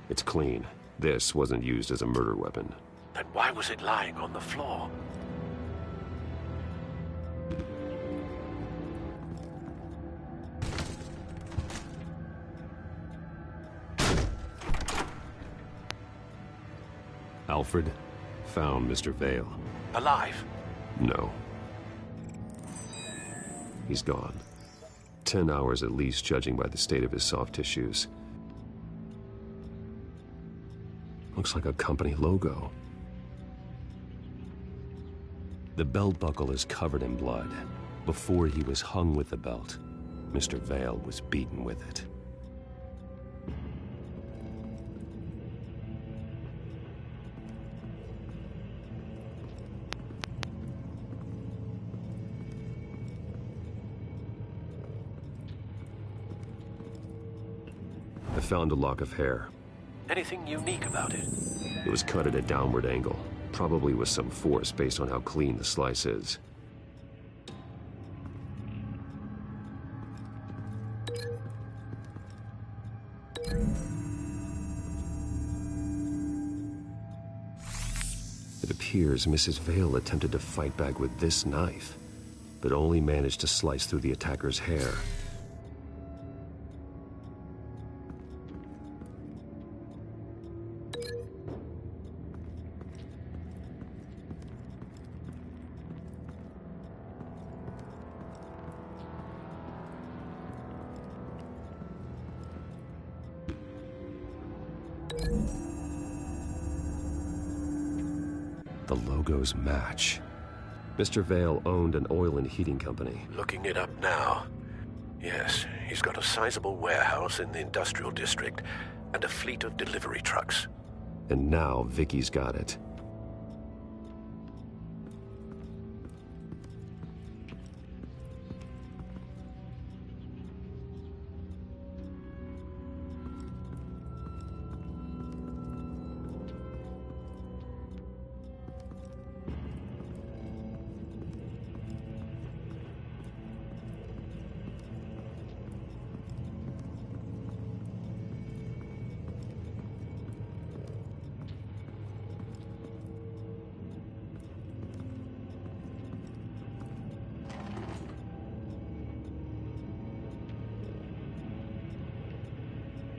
It's clean. This wasn't used as a murder weapon. Then why was it lying on the floor? Alfred found Mr. Vale. Alive? No. He's gone. 10 hours at least, judging by the state of his soft tissues. Looks like a company logo. The belt buckle is covered in blood. Before he was hung with the belt, Mr. Vale was beaten with it. I found a lock of hair. Anything unique about it? It was cut at a downward angle, probably with some force based on how clean the slice is. It appears Mrs. Vale attempted to fight back with this knife, but only managed to slice through the attacker's hair. The logos match. Mr. Vale owned an oil and heating company. Looking it up now. Yes, he's got a sizable warehouse in the industrial district and a fleet of delivery trucks. And now Vicky's got it.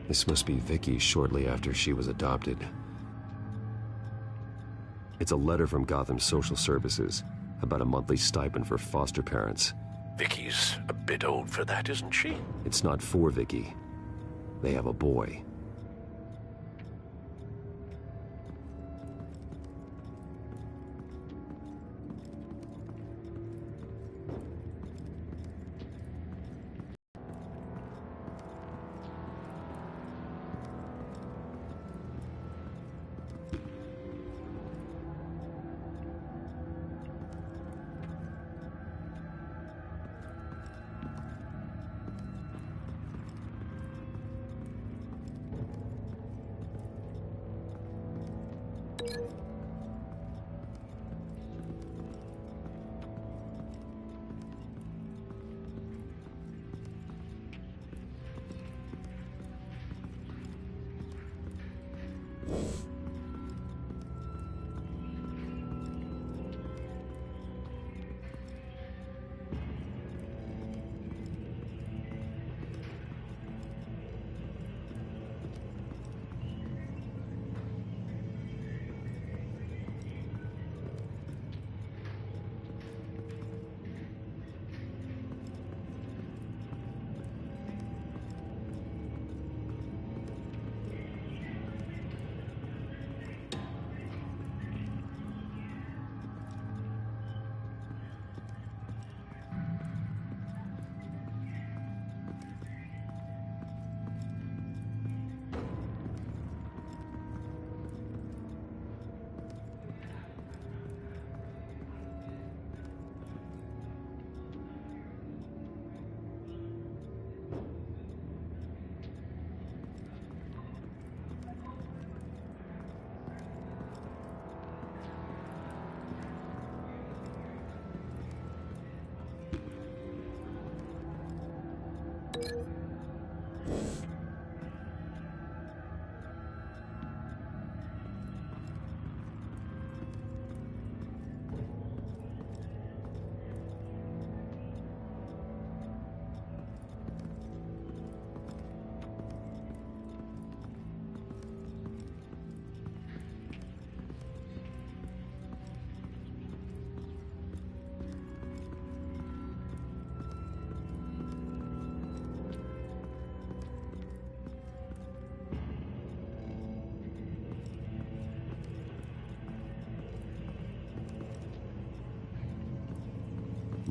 This must be Vicky shortly after she was adopted. It's a letter from Gotham Social Services about a monthly stipend for foster parents. Vicky's a bit old for that, isn't she? It's not for Vicky. They have a boy.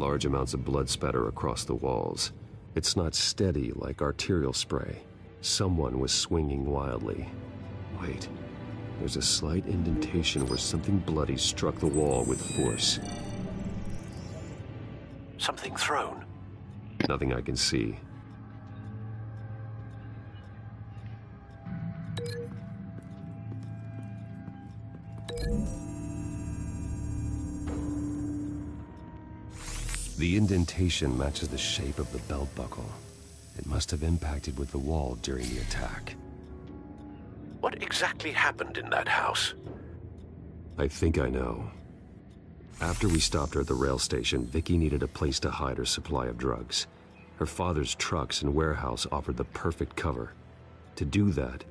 Large amounts of blood spatter across the walls. It's not steady like arterial spray. Someone was swinging wildly. Wait, there's a slight indentation where something bloody struck the wall with force. Something thrown? Nothing I can see. The indentation matches the shape of the belt buckle. It must have impacted with the wall during the attack. What exactly happened in that house? I think I know. After we stopped her at the rail station, Vicky needed a place to hide her supply of drugs. Her father's trucks and warehouse offered the perfect cover. To do that,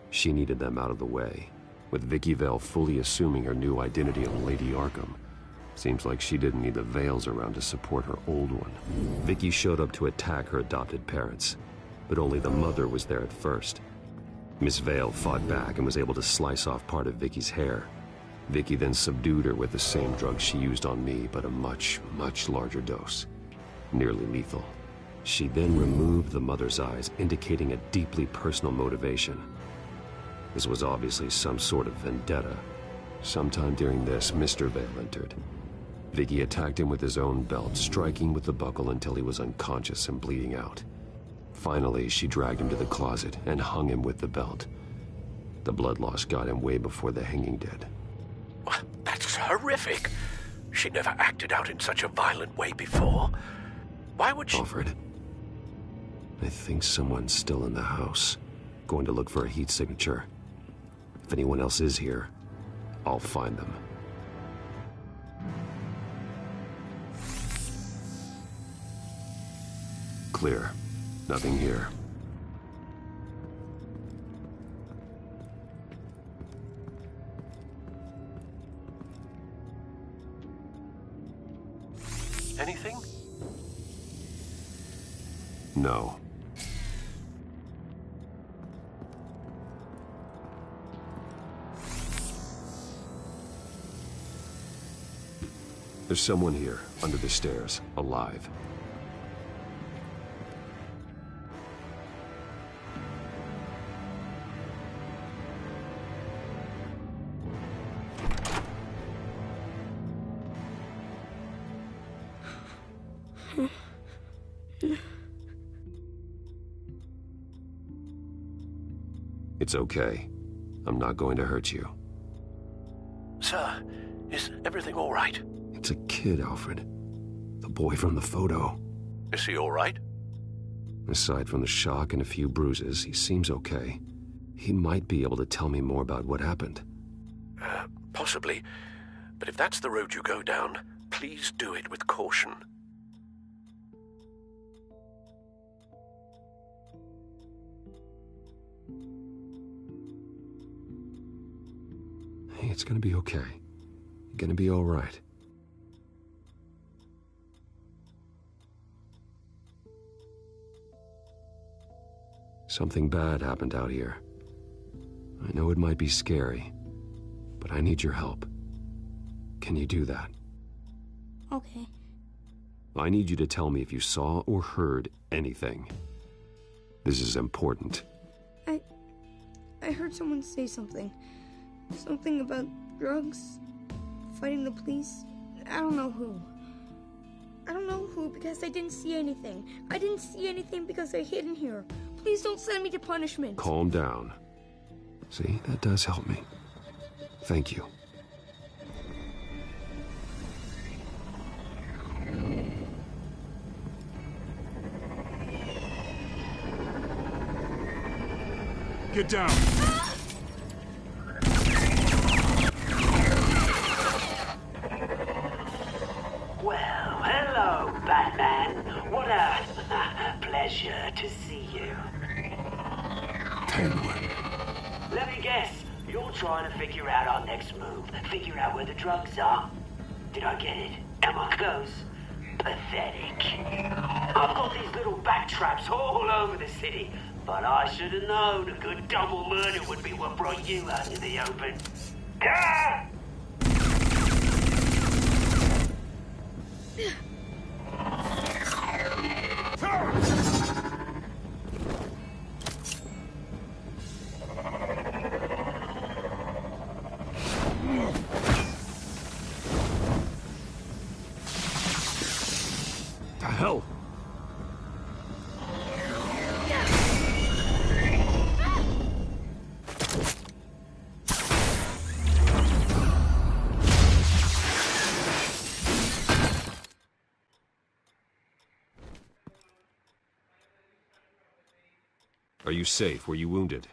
she needed them out of the way. With Vicky Vale fully assuming her new identity of Lady Arkham, seems like she didn't need the veils around to support her old one. Vicky showed up to attack her adopted parents, but only the mother was there at first. Miss Vale fought back and was able to slice off part of Vicky's hair. Vicky then subdued her with the same drug she used on me, but a much, much larger dose. Nearly lethal. She then removed the mother's eyes, indicating a deeply personal motivation. This was obviously some sort of vendetta. Sometime during this, Mr. Vale entered. Vicky attacked him with his own belt, striking with the buckle until he was unconscious and bleeding out. Finally, she dragged him to the closet and hung him with the belt. The blood loss got him way before the hanging did. That's horrific. She never acted out in such a violent way before. Why would she... Alfred, I think someone's still in the house. Going to look for a heat signature. If anyone else is here, I'll find them. Clear. Nothing here. Anything? No. There's someone here, under the stairs, alive. It's okay. I'm not going to hurt you. Sir, is everything all right? It's a kid, Alfred. The boy from the photo. Is he all right? Aside from the shock and a few bruises, he seems okay. He might be able to tell me more about what happened. Possibly. But if that's the road you go down, please do it with caution. Hey, it's gonna be okay. You're gonna be all right. Something bad happened out here. I know it might be scary, but I need your help. Can you do that? Okay. I need you to tell me if you saw or heard anything. This is important. I heard someone say something. Something about drugs, fighting the police. I don't know who. I don't know who because I didn't see anything. I didn't see anything because I hid in here. Please don't send me to punishment. Calm down. See, that does help me. Thank you. Get down. Well, hello, Batman. What a pleasure to see you. Penguin. Let me guess. You're trying to figure out our next move. Figure out where the drugs are. Did I get it? Am I close? Pathetic. I've got these little bat traps all over the city, but I should have known a good double murder would be what brought you out in the open. Ah! Are you safe? Were you wounded?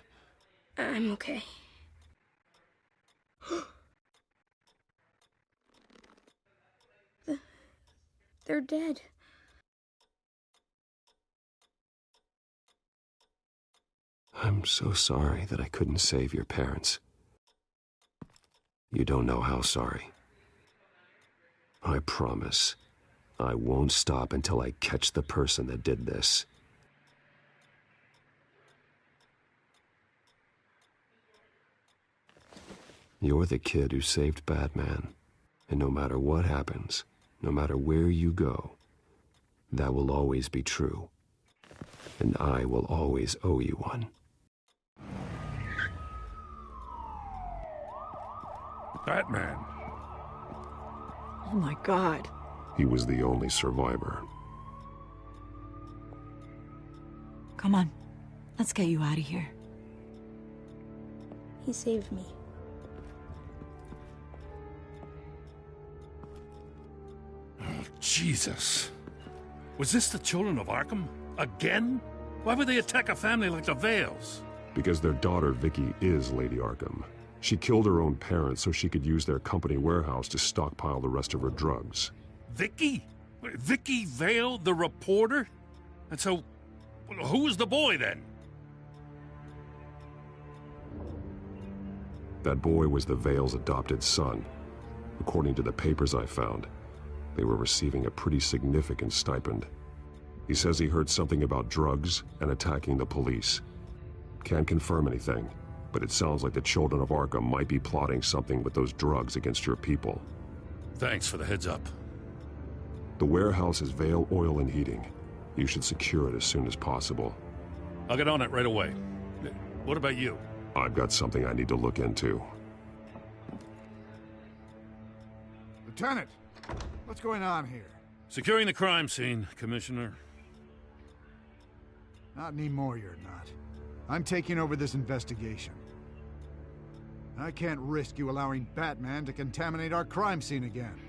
I'm okay. They're dead. I'm so sorry that I couldn't save your parents. You don't know how sorry. I promise, I won't stop until I catch the person that did this. You're the kid who saved Batman, and no matter what happens, no matter where you go, that will always be true. And I will always owe you one. Batman. Oh my God. He was the only survivor. Come on. Let's get you out of here. He saved me. Oh, Jesus. Was this the children of Arkham? Again? Why would they attack a family like the Vales? Because their daughter, Vicky, is Lady Arkham. She killed her own parents so she could use their company warehouse to stockpile the rest of her drugs. Vicky? Vicky Vale, the reporter? And so, who was the boy then? That boy was the Vale's adopted son. According to the papers I found, they were receiving a pretty significant stipend. He says he heard something about drugs and attacking the police. Can't confirm anything, but it sounds like the children of Arkham might be plotting something with those drugs against your people. Thanks for the heads up. The warehouse is Vale Oil and Heating. You should secure it as soon as possible. I'll get on it right away. What about you? I've got something I need to look into. Lieutenant, what's going on here? Securing the crime scene, Commissioner. Not anymore, you're not. I'm taking over this investigation. I can't risk you allowing Batman to contaminate our crime scene again.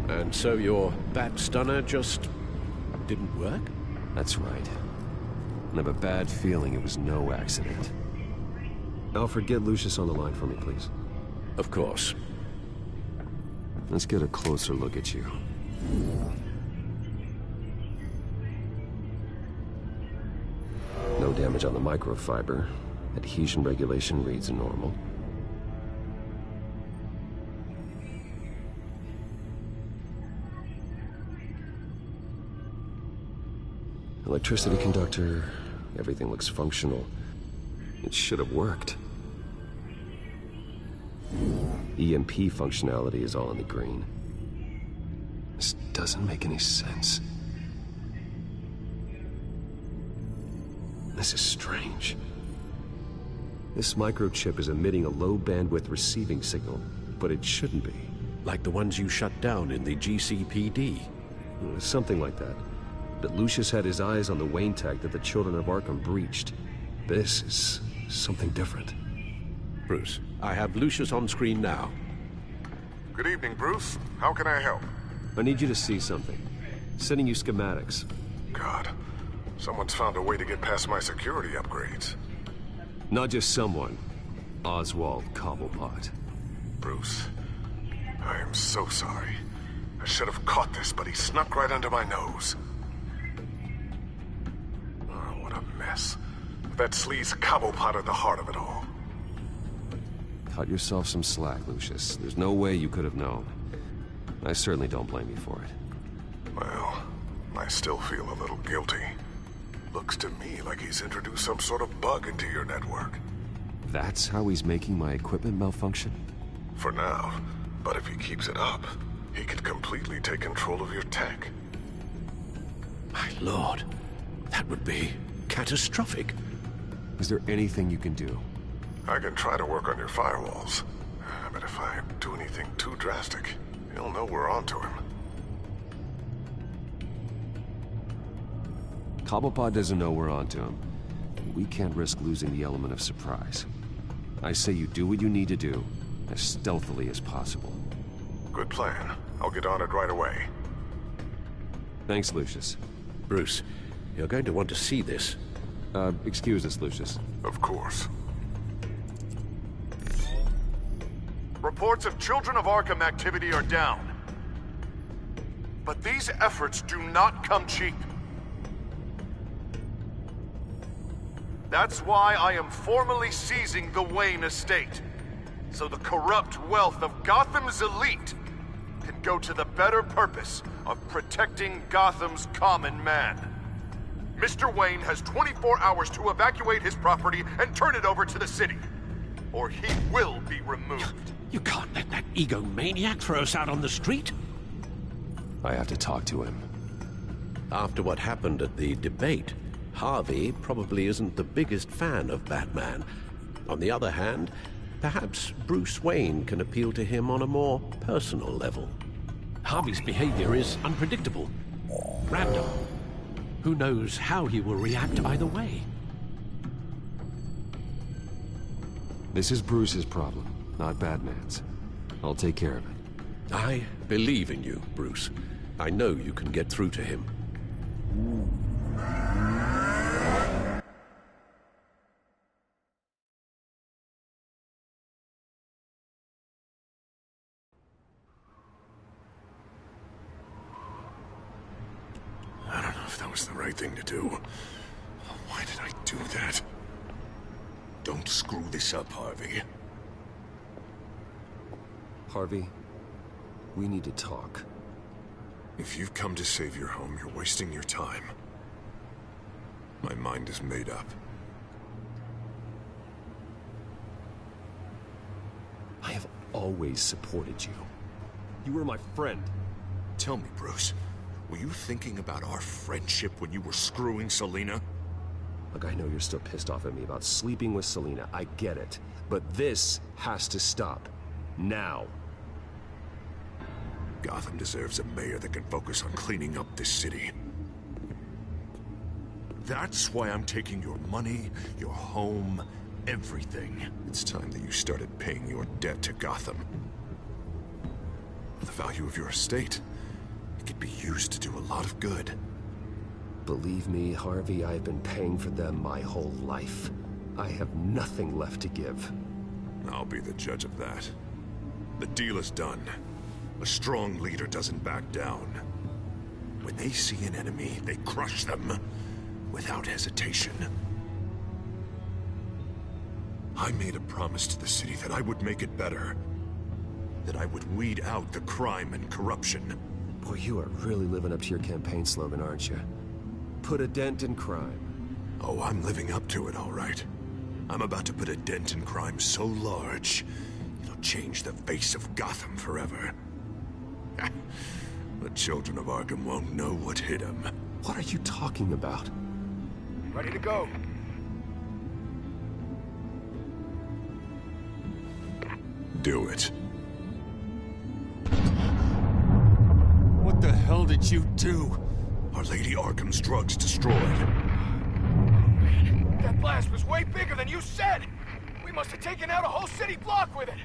And so your bat stunner just didn't work? That's right. I have a bad feeling it was no accident. Alfred, get Lucius on the line for me, please. Of course. Let's get a closer look at you. No damage on the microfiber. Adhesion regulation reads normal. Electricity conductor, everything looks functional. It should have worked. EMP functionality is all in the green. This doesn't make any sense. This is strange. This microchip is emitting a low bandwidth receiving signal, but it shouldn't be. Like the ones you shut down in the GCPD? Something like that. But Lucius had his eyes on the Wayne tech that the children of Arkham breached. This is something different. Bruce, I have Lucius on screen now. Good evening, Bruce. How can I help? I need you to see something. Sending you schematics. God, someone's found a way to get past my security upgrades. Not just someone. Oswald Cobblepot. Bruce, I am so sorry. I should have caught this, but he snuck right under my nose. Oh, what a mess. That sleaze Cobblepot at the heart of it all. Cut yourself some slack, Lucius. There's no way you could have known. I certainly don't blame you for it. Well, I still feel a little guilty. Looks to me like he's introduced some sort of bug into your network. That's how he's making my equipment malfunction? For now. But if he keeps it up, He could completely take control of your tech. My lord, that would be catastrophic. Is there anything you can do? I can try to work on your firewalls. But if I do anything too drastic, he'll know we're onto him. Cobblepot doesn't know we're onto him. We can't risk losing the element of surprise. I say you do what you need to do, as stealthily as possible. Good plan. I'll get on it right away. Thanks, Lucius. Bruce, you're going to want to see this. Excuse us, Lucius. Of course. Reports of Children of Arkham activity are down. But these efforts do not come cheap. That's why I am formally seizing the Wayne estate, so the corrupt wealth of Gotham's elite can go to the better purpose of protecting Gotham's common man. Mr. Wayne has 24 hours to evacuate his property and turn it over to the city, or he will be removed. You can't let that egomaniac throw us out on the street. I have to talk to him. After what happened at the debate, Harvey probably isn't the biggest fan of Batman. On the other hand, perhaps Bruce Wayne can appeal to him on a more personal level. Harvey's behavior is unpredictable, random. Who knows how he will react either way? This is Bruce's problem, not Batman's. I'll take care of it. I believe in you, Bruce. I know you can get through to him. I don't know if that was the right thing to do. Why did I do that? Don't screw this up, Harvey. Harvey, we need to talk. If you've come to save your home, you're wasting your time. My mind is made up. I have always supported you. You were my friend. Tell me, Bruce, were you thinking about our friendship when you were screwing Selina? Look, I know you're still pissed off at me about sleeping with Selina. I get it. But this has to stop. Now. Gotham deserves a mayor that can focus on cleaning up this city. That's why I'm taking your money, your home, everything. It's time that you started paying your debt to Gotham. For the value of your estate, it could be used to do a lot of good. Believe me, Harvey, I've been paying for them my whole life. I have nothing left to give. I'll be the judge of that. The deal is done. A strong leader doesn't back down. When they see an enemy, they crush them without hesitation. I made a promise to the city that I would make it better. That I would weed out the crime and corruption. Boy, you are really living up to your campaign slogan, aren't you? Put a dent in crime. Oh, I'm living up to it, all right. I'm about to put a dent in crime so large, it'll change the face of Gotham forever. The children of Arkham won't know what hit them. What are you talking about? Ready to go. Do it. What the hell did you do? Our Lady Arkham's drugs destroyed. That blast was way bigger than you said! We must have taken out a whole city block with it!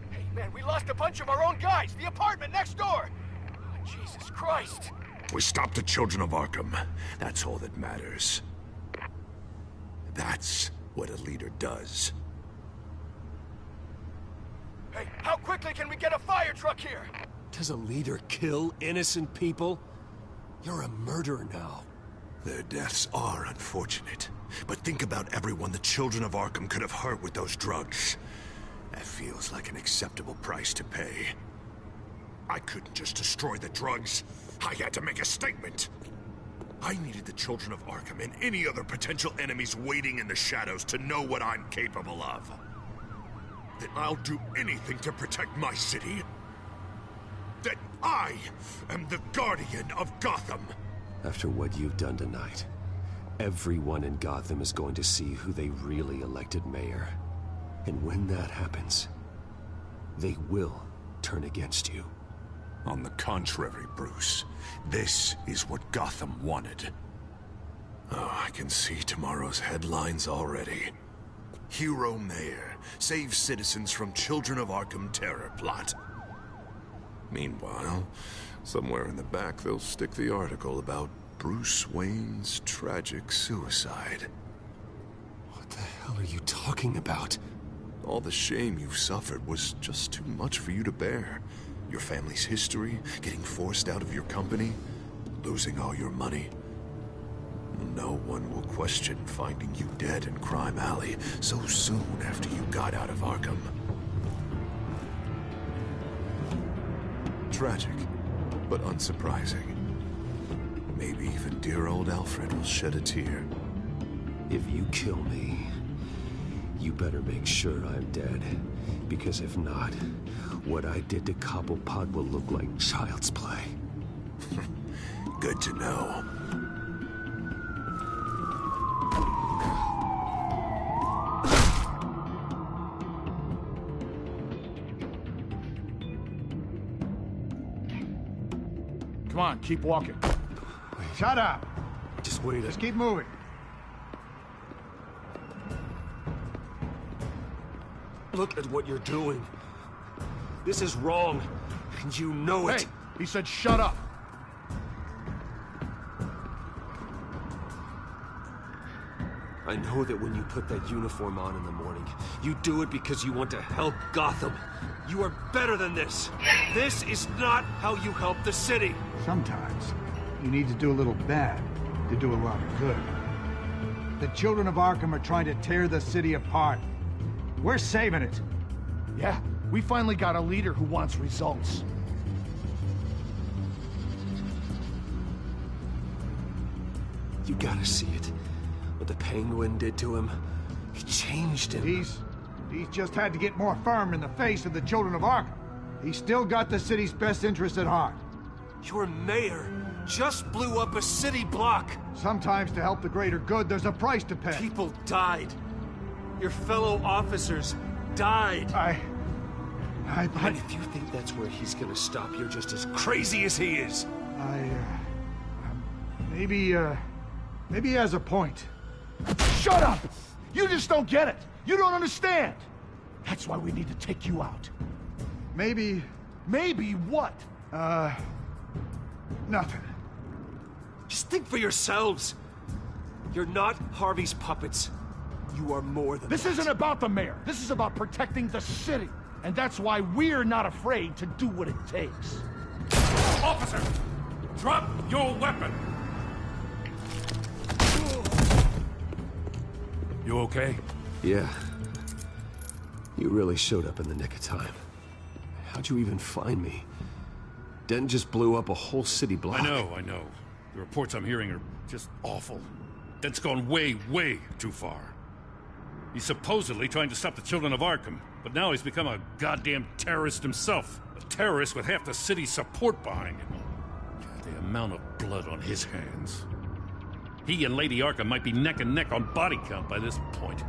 Hey, man, we lost a bunch of our own guys! The apartment next door! Oh, Jesus Christ! We stopped the children of Arkham. That's all that matters. That's what a leader does. Hey, how quickly can we get a fire truck here? Does a leader kill innocent people? You're a murderer now. Their deaths are unfortunate. But think about everyone the children of Arkham could have hurt with those drugs. That feels like an acceptable price to pay. I couldn't just destroy the drugs. I had to make a statement. I needed the children of Arkham and any other potential enemies waiting in the shadows to know what I'm capable of. That I'll do anything to protect my city. I am the Guardian of Gotham. After what you've done tonight, everyone in Gotham is going to see who they really elected mayor. And when that happens, they will turn against you. On the contrary, Bruce, this is what Gotham wanted. Oh, I can see tomorrow's headlines already. Hero Mayor saves citizens from Children of Arkham terror plot. Meanwhile, somewhere in the back they'll stick the article about Bruce Wayne's tragic suicide. What the hell are you talking about? All the shame you've suffered was just too much for you to bear. Your family's history, getting forced out of your company, losing all your money. No one will question finding you dead in Crime Alley so soon after you got out of Arkham. Tragic, but unsurprising. Maybe even dear old Alfred will shed a tear. If you kill me, you better make sure I'm dead. Because if not, what I did to Cobblepot will look like child's play. Good to know. Come on, keep walking. Shut up! Just wait. Just keep moving. Look at what you're doing. This is wrong, and you know it. Hey, he said shut up. I know that when you put that uniform on in the morning, you do it because you want to help Gotham. You are better than this. This is not how you help the city. Sometimes you need to do a little bad to do a lot of good. The children of Arkham are trying to tear the city apart. We're saving it. Yeah, we finally got a leader who wants results. You gotta see it. What the Penguin did to him. He changed him. He's just had to get more firm in the face of the children of Arkham. He's still got the city's best interests at heart. Your mayor just blew up a city block. Sometimes to help the greater good, there's a price to pay. People died. Your fellow officers died. And if you think that's where he's gonna stop, you're just as crazy as he is. Maybe he has a point. Shut up! You just don't get it. You don't understand. That's why we need to take you out. Maybe... Maybe what? Nothing. Just think for yourselves. You're not Harvey's puppets. You are more than This that. isn't about the mayor. This is about protecting the city. And that's why we're not afraid to do what it takes. Officer! Drop your weapon! You okay? Yeah. You really showed up in the nick of time. How'd you even find me? Dent just blew up a whole city block. I know. The reports I'm hearing are just awful. Dent's gone way, way too far. He's supposedly trying to stop the children of Arkham, but now he's become a goddamn terrorist himself. A terrorist with half the city's support behind him. The amount of blood on his hands. He and Lady Arkham might be neck and neck on body count by this point.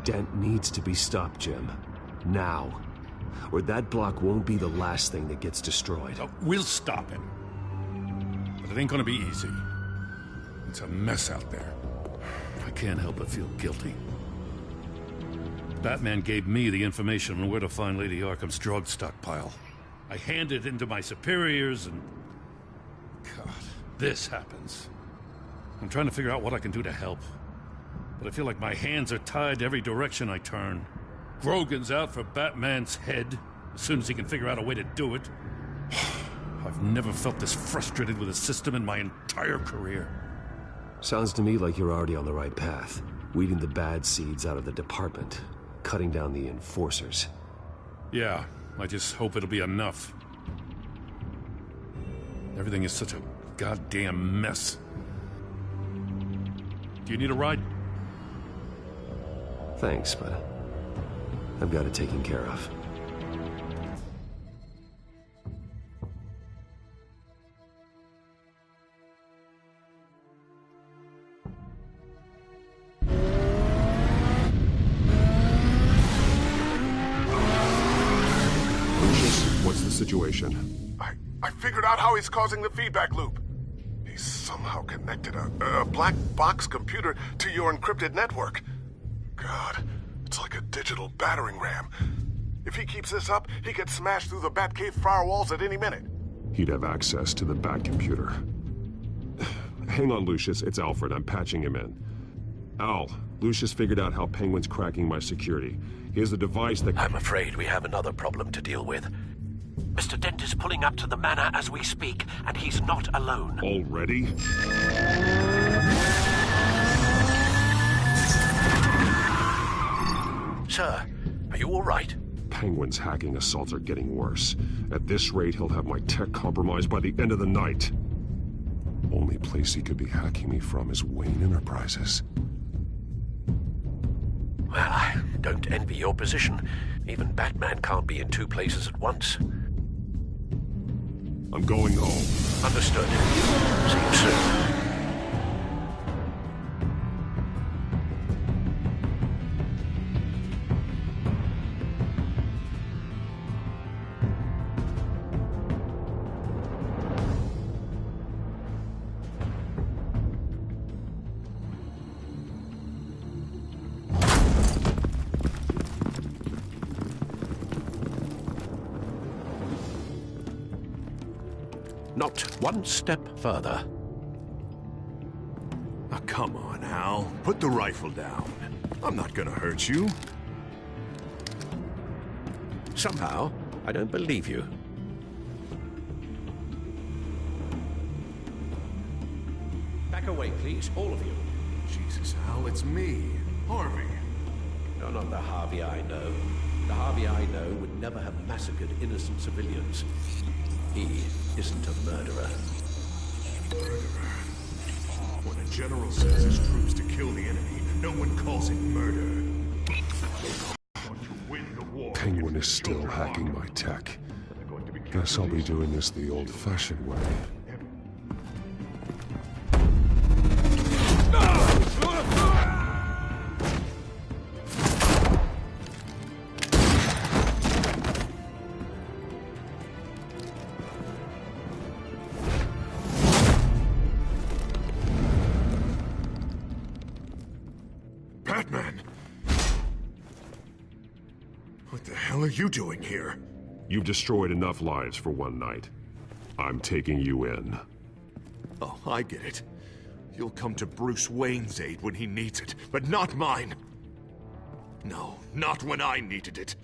Dent needs to be stopped, Jim. Now. Or that block won't be the last thing that gets destroyed. We'll stop him. But it ain't gonna be easy. It's a mess out there. I can't help but feel guilty. Batman gave me the information on where to find Lady Arkham's drug stockpile. I handed it into my superiors and... God, this happens. I'm trying to figure out what I can do to help. But I feel like my hands are tied every direction I turn. Grogan's out for Batman's head, as soon as he can figure out a way to do it. I've never felt this frustrated with a system in my entire career. Sounds to me like you're already on the right path. Weeding the bad seeds out of the department. Cutting down the enforcers. Yeah, I just hope it'll be enough. Everything is such a goddamn mess. Do you need a ride? Thanks, but I've got it taken care of. situation? I figured out how he's causing the feedback loop. He's somehow connected a black box computer to your encrypted network. God, it's like a digital battering ram. If he keeps this up, he could smash through the Batcave firewalls at any minute. He'd have access to the Bat computer. Hang on, Lucius. It's Alfred. I'm patching him in. Al, Lucius figured out how Penguin's cracking my security. He has a device that... I'm afraid we have another problem to deal with. Mr. Dent is pulling up to the manor as we speak, and he's not alone. Already? Sir, are you all right? Penguin's hacking assaults are getting worse. At this rate, he'll have my tech compromised by the end of the night. Only place he could be hacking me from is Wayne Enterprises. Well, I don't envy your position. Even Batman can't be in two places at once. I'm going home. Understood. See you soon. Not one step further. Now, come on, Al. Put the rifle down. I'm not gonna hurt you. Somehow, I don't believe you. Back away, please, all of you. Jesus, Al, it's me, Harvey. You're not the Harvey I know. The Harvey I know would never have massacred innocent civilians. He isn't a murderer. Murderer? When a general sends his troops to kill the enemy, no one calls it murder. Penguin is still hacking my tech. Guess I'll be doing this the old-fashioned way. Batman! What the hell are you doing here? You've destroyed enough lives for one night. I'm taking you in. Oh, I get it. You'll come to Bruce Wayne's aid when he needs it, but not mine. No, not when I needed it.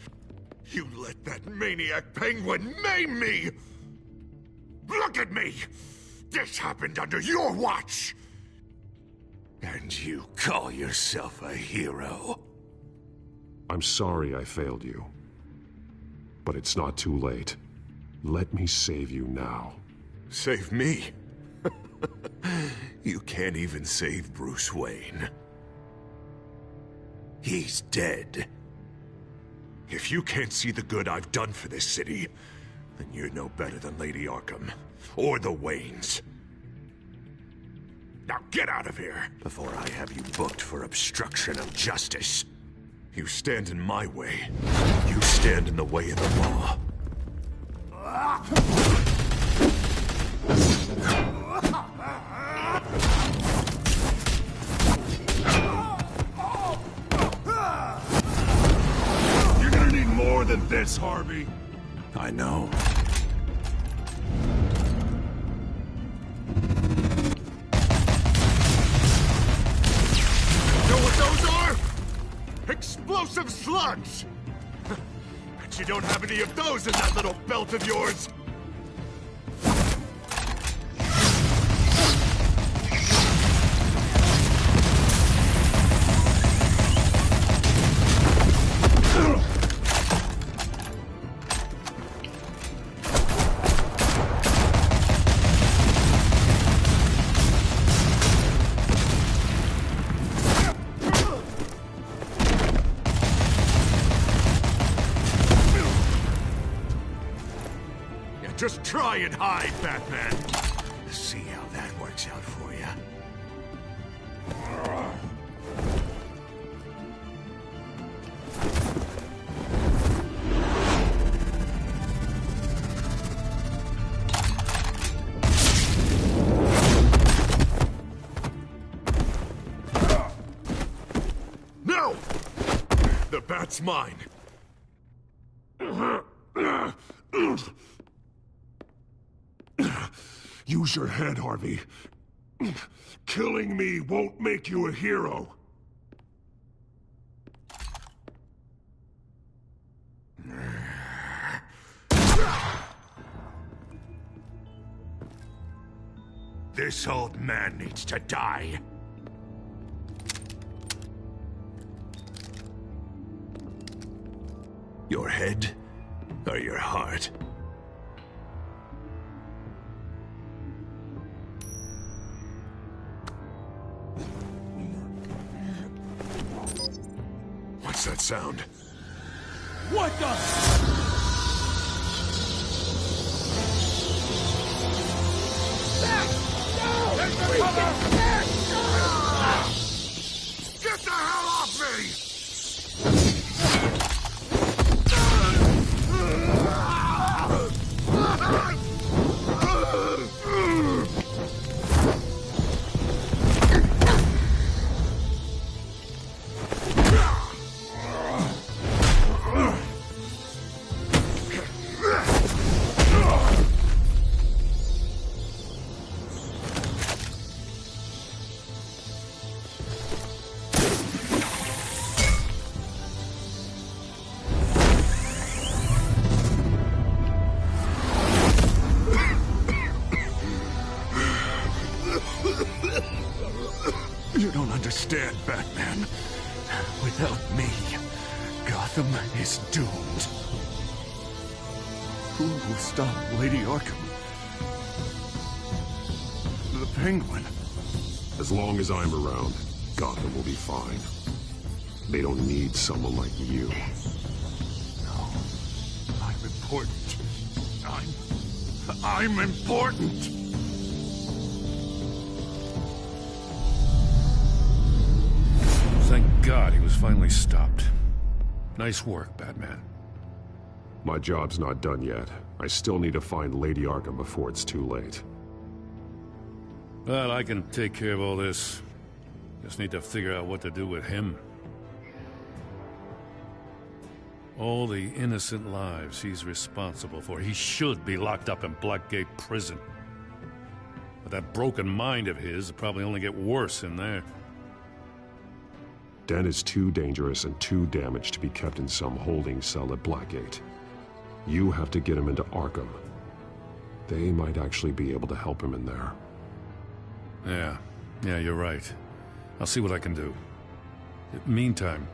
You let that maniac Penguin maim me! Look at me! This happened under your watch! And you call yourself a hero? I'm sorry I failed you. But it's not too late. Let me save you now. Save me? You can't even save Bruce Wayne. He's dead. If you can't see the good I've done for this city, then you're no better than Lady Arkham, or the Waynes. Now get out of here, before I have you booked for obstruction of justice. You stand in my way. You stand in the way of the law. You're gonna need more than this, Harvey. I know. Know what those are? Explosive slugs! Bet you don't have any of those in that little belt of yours! Just try and hide, Batman. See how that works out for you. That's mine. Use your head, Harvey. Killing me won't make you a hero. This old man needs to die. Your head or your heart? What's that sound? What the? Get the hell off me! You don't understand, Batman. Without me, Gotham is doomed. Who will stop Lady Arkham? The Penguin. As long as I'm around, Gotham will be fine. They don't need someone like you. No. I'm important. I'm important! Thank God he was finally stopped. Nice work, Batman. My job's not done yet. I still need to find Lady Arkham before it's too late. Well, I can take care of all this. Just need to figure out what to do with him. All the innocent lives he's responsible for. He should be locked up in Blackgate Prison. But that broken mind of his will probably only get worse in there. Den is too dangerous and too damaged to be kept in some holding cell at Blackgate. You have to get him into Arkham. They might actually be able to help him in there. Yeah, you're right. I'll see what I can do. Meantime,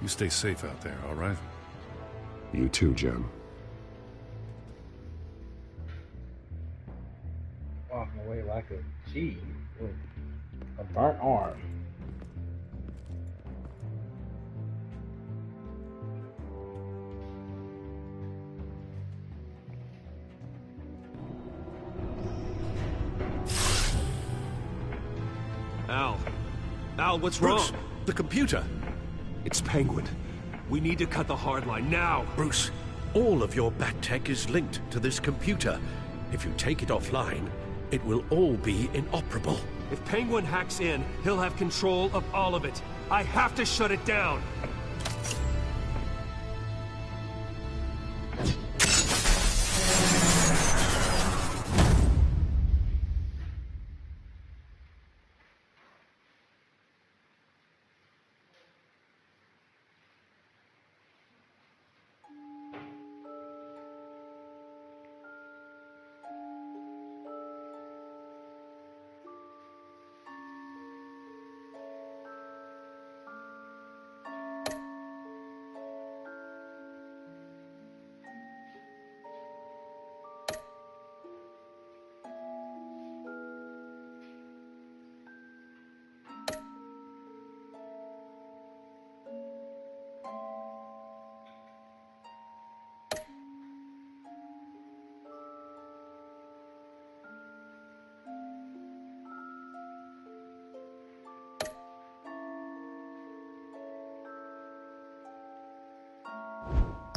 you stay safe out there, all right? You too, Jim. Walking away like a G with a burnt arm. Al, what's Bruce, wrong? the computer. It's Penguin. We need to cut the hard line now. Bruce, all of your bat tech is linked to this computer. If you take it offline, it will all be inoperable. If Penguin hacks in, he'll have control of all of it. I have to shut it down.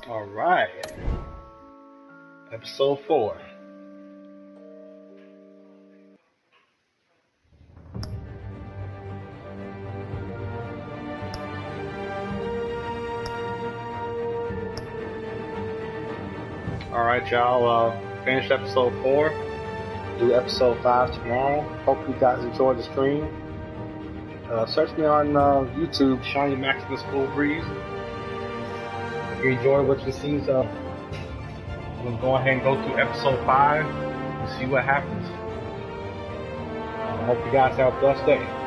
Alright. Episode 4. Alright, y'all. Finish episode 4. Do episode 5 tomorrow. Hope you guys enjoyed the stream. Search me on YouTube, Shiny Maximus Cool Breeze. If you enjoy what you see, we'll go ahead and go through episode 5 and see what happens. I hope you guys have a blessed day.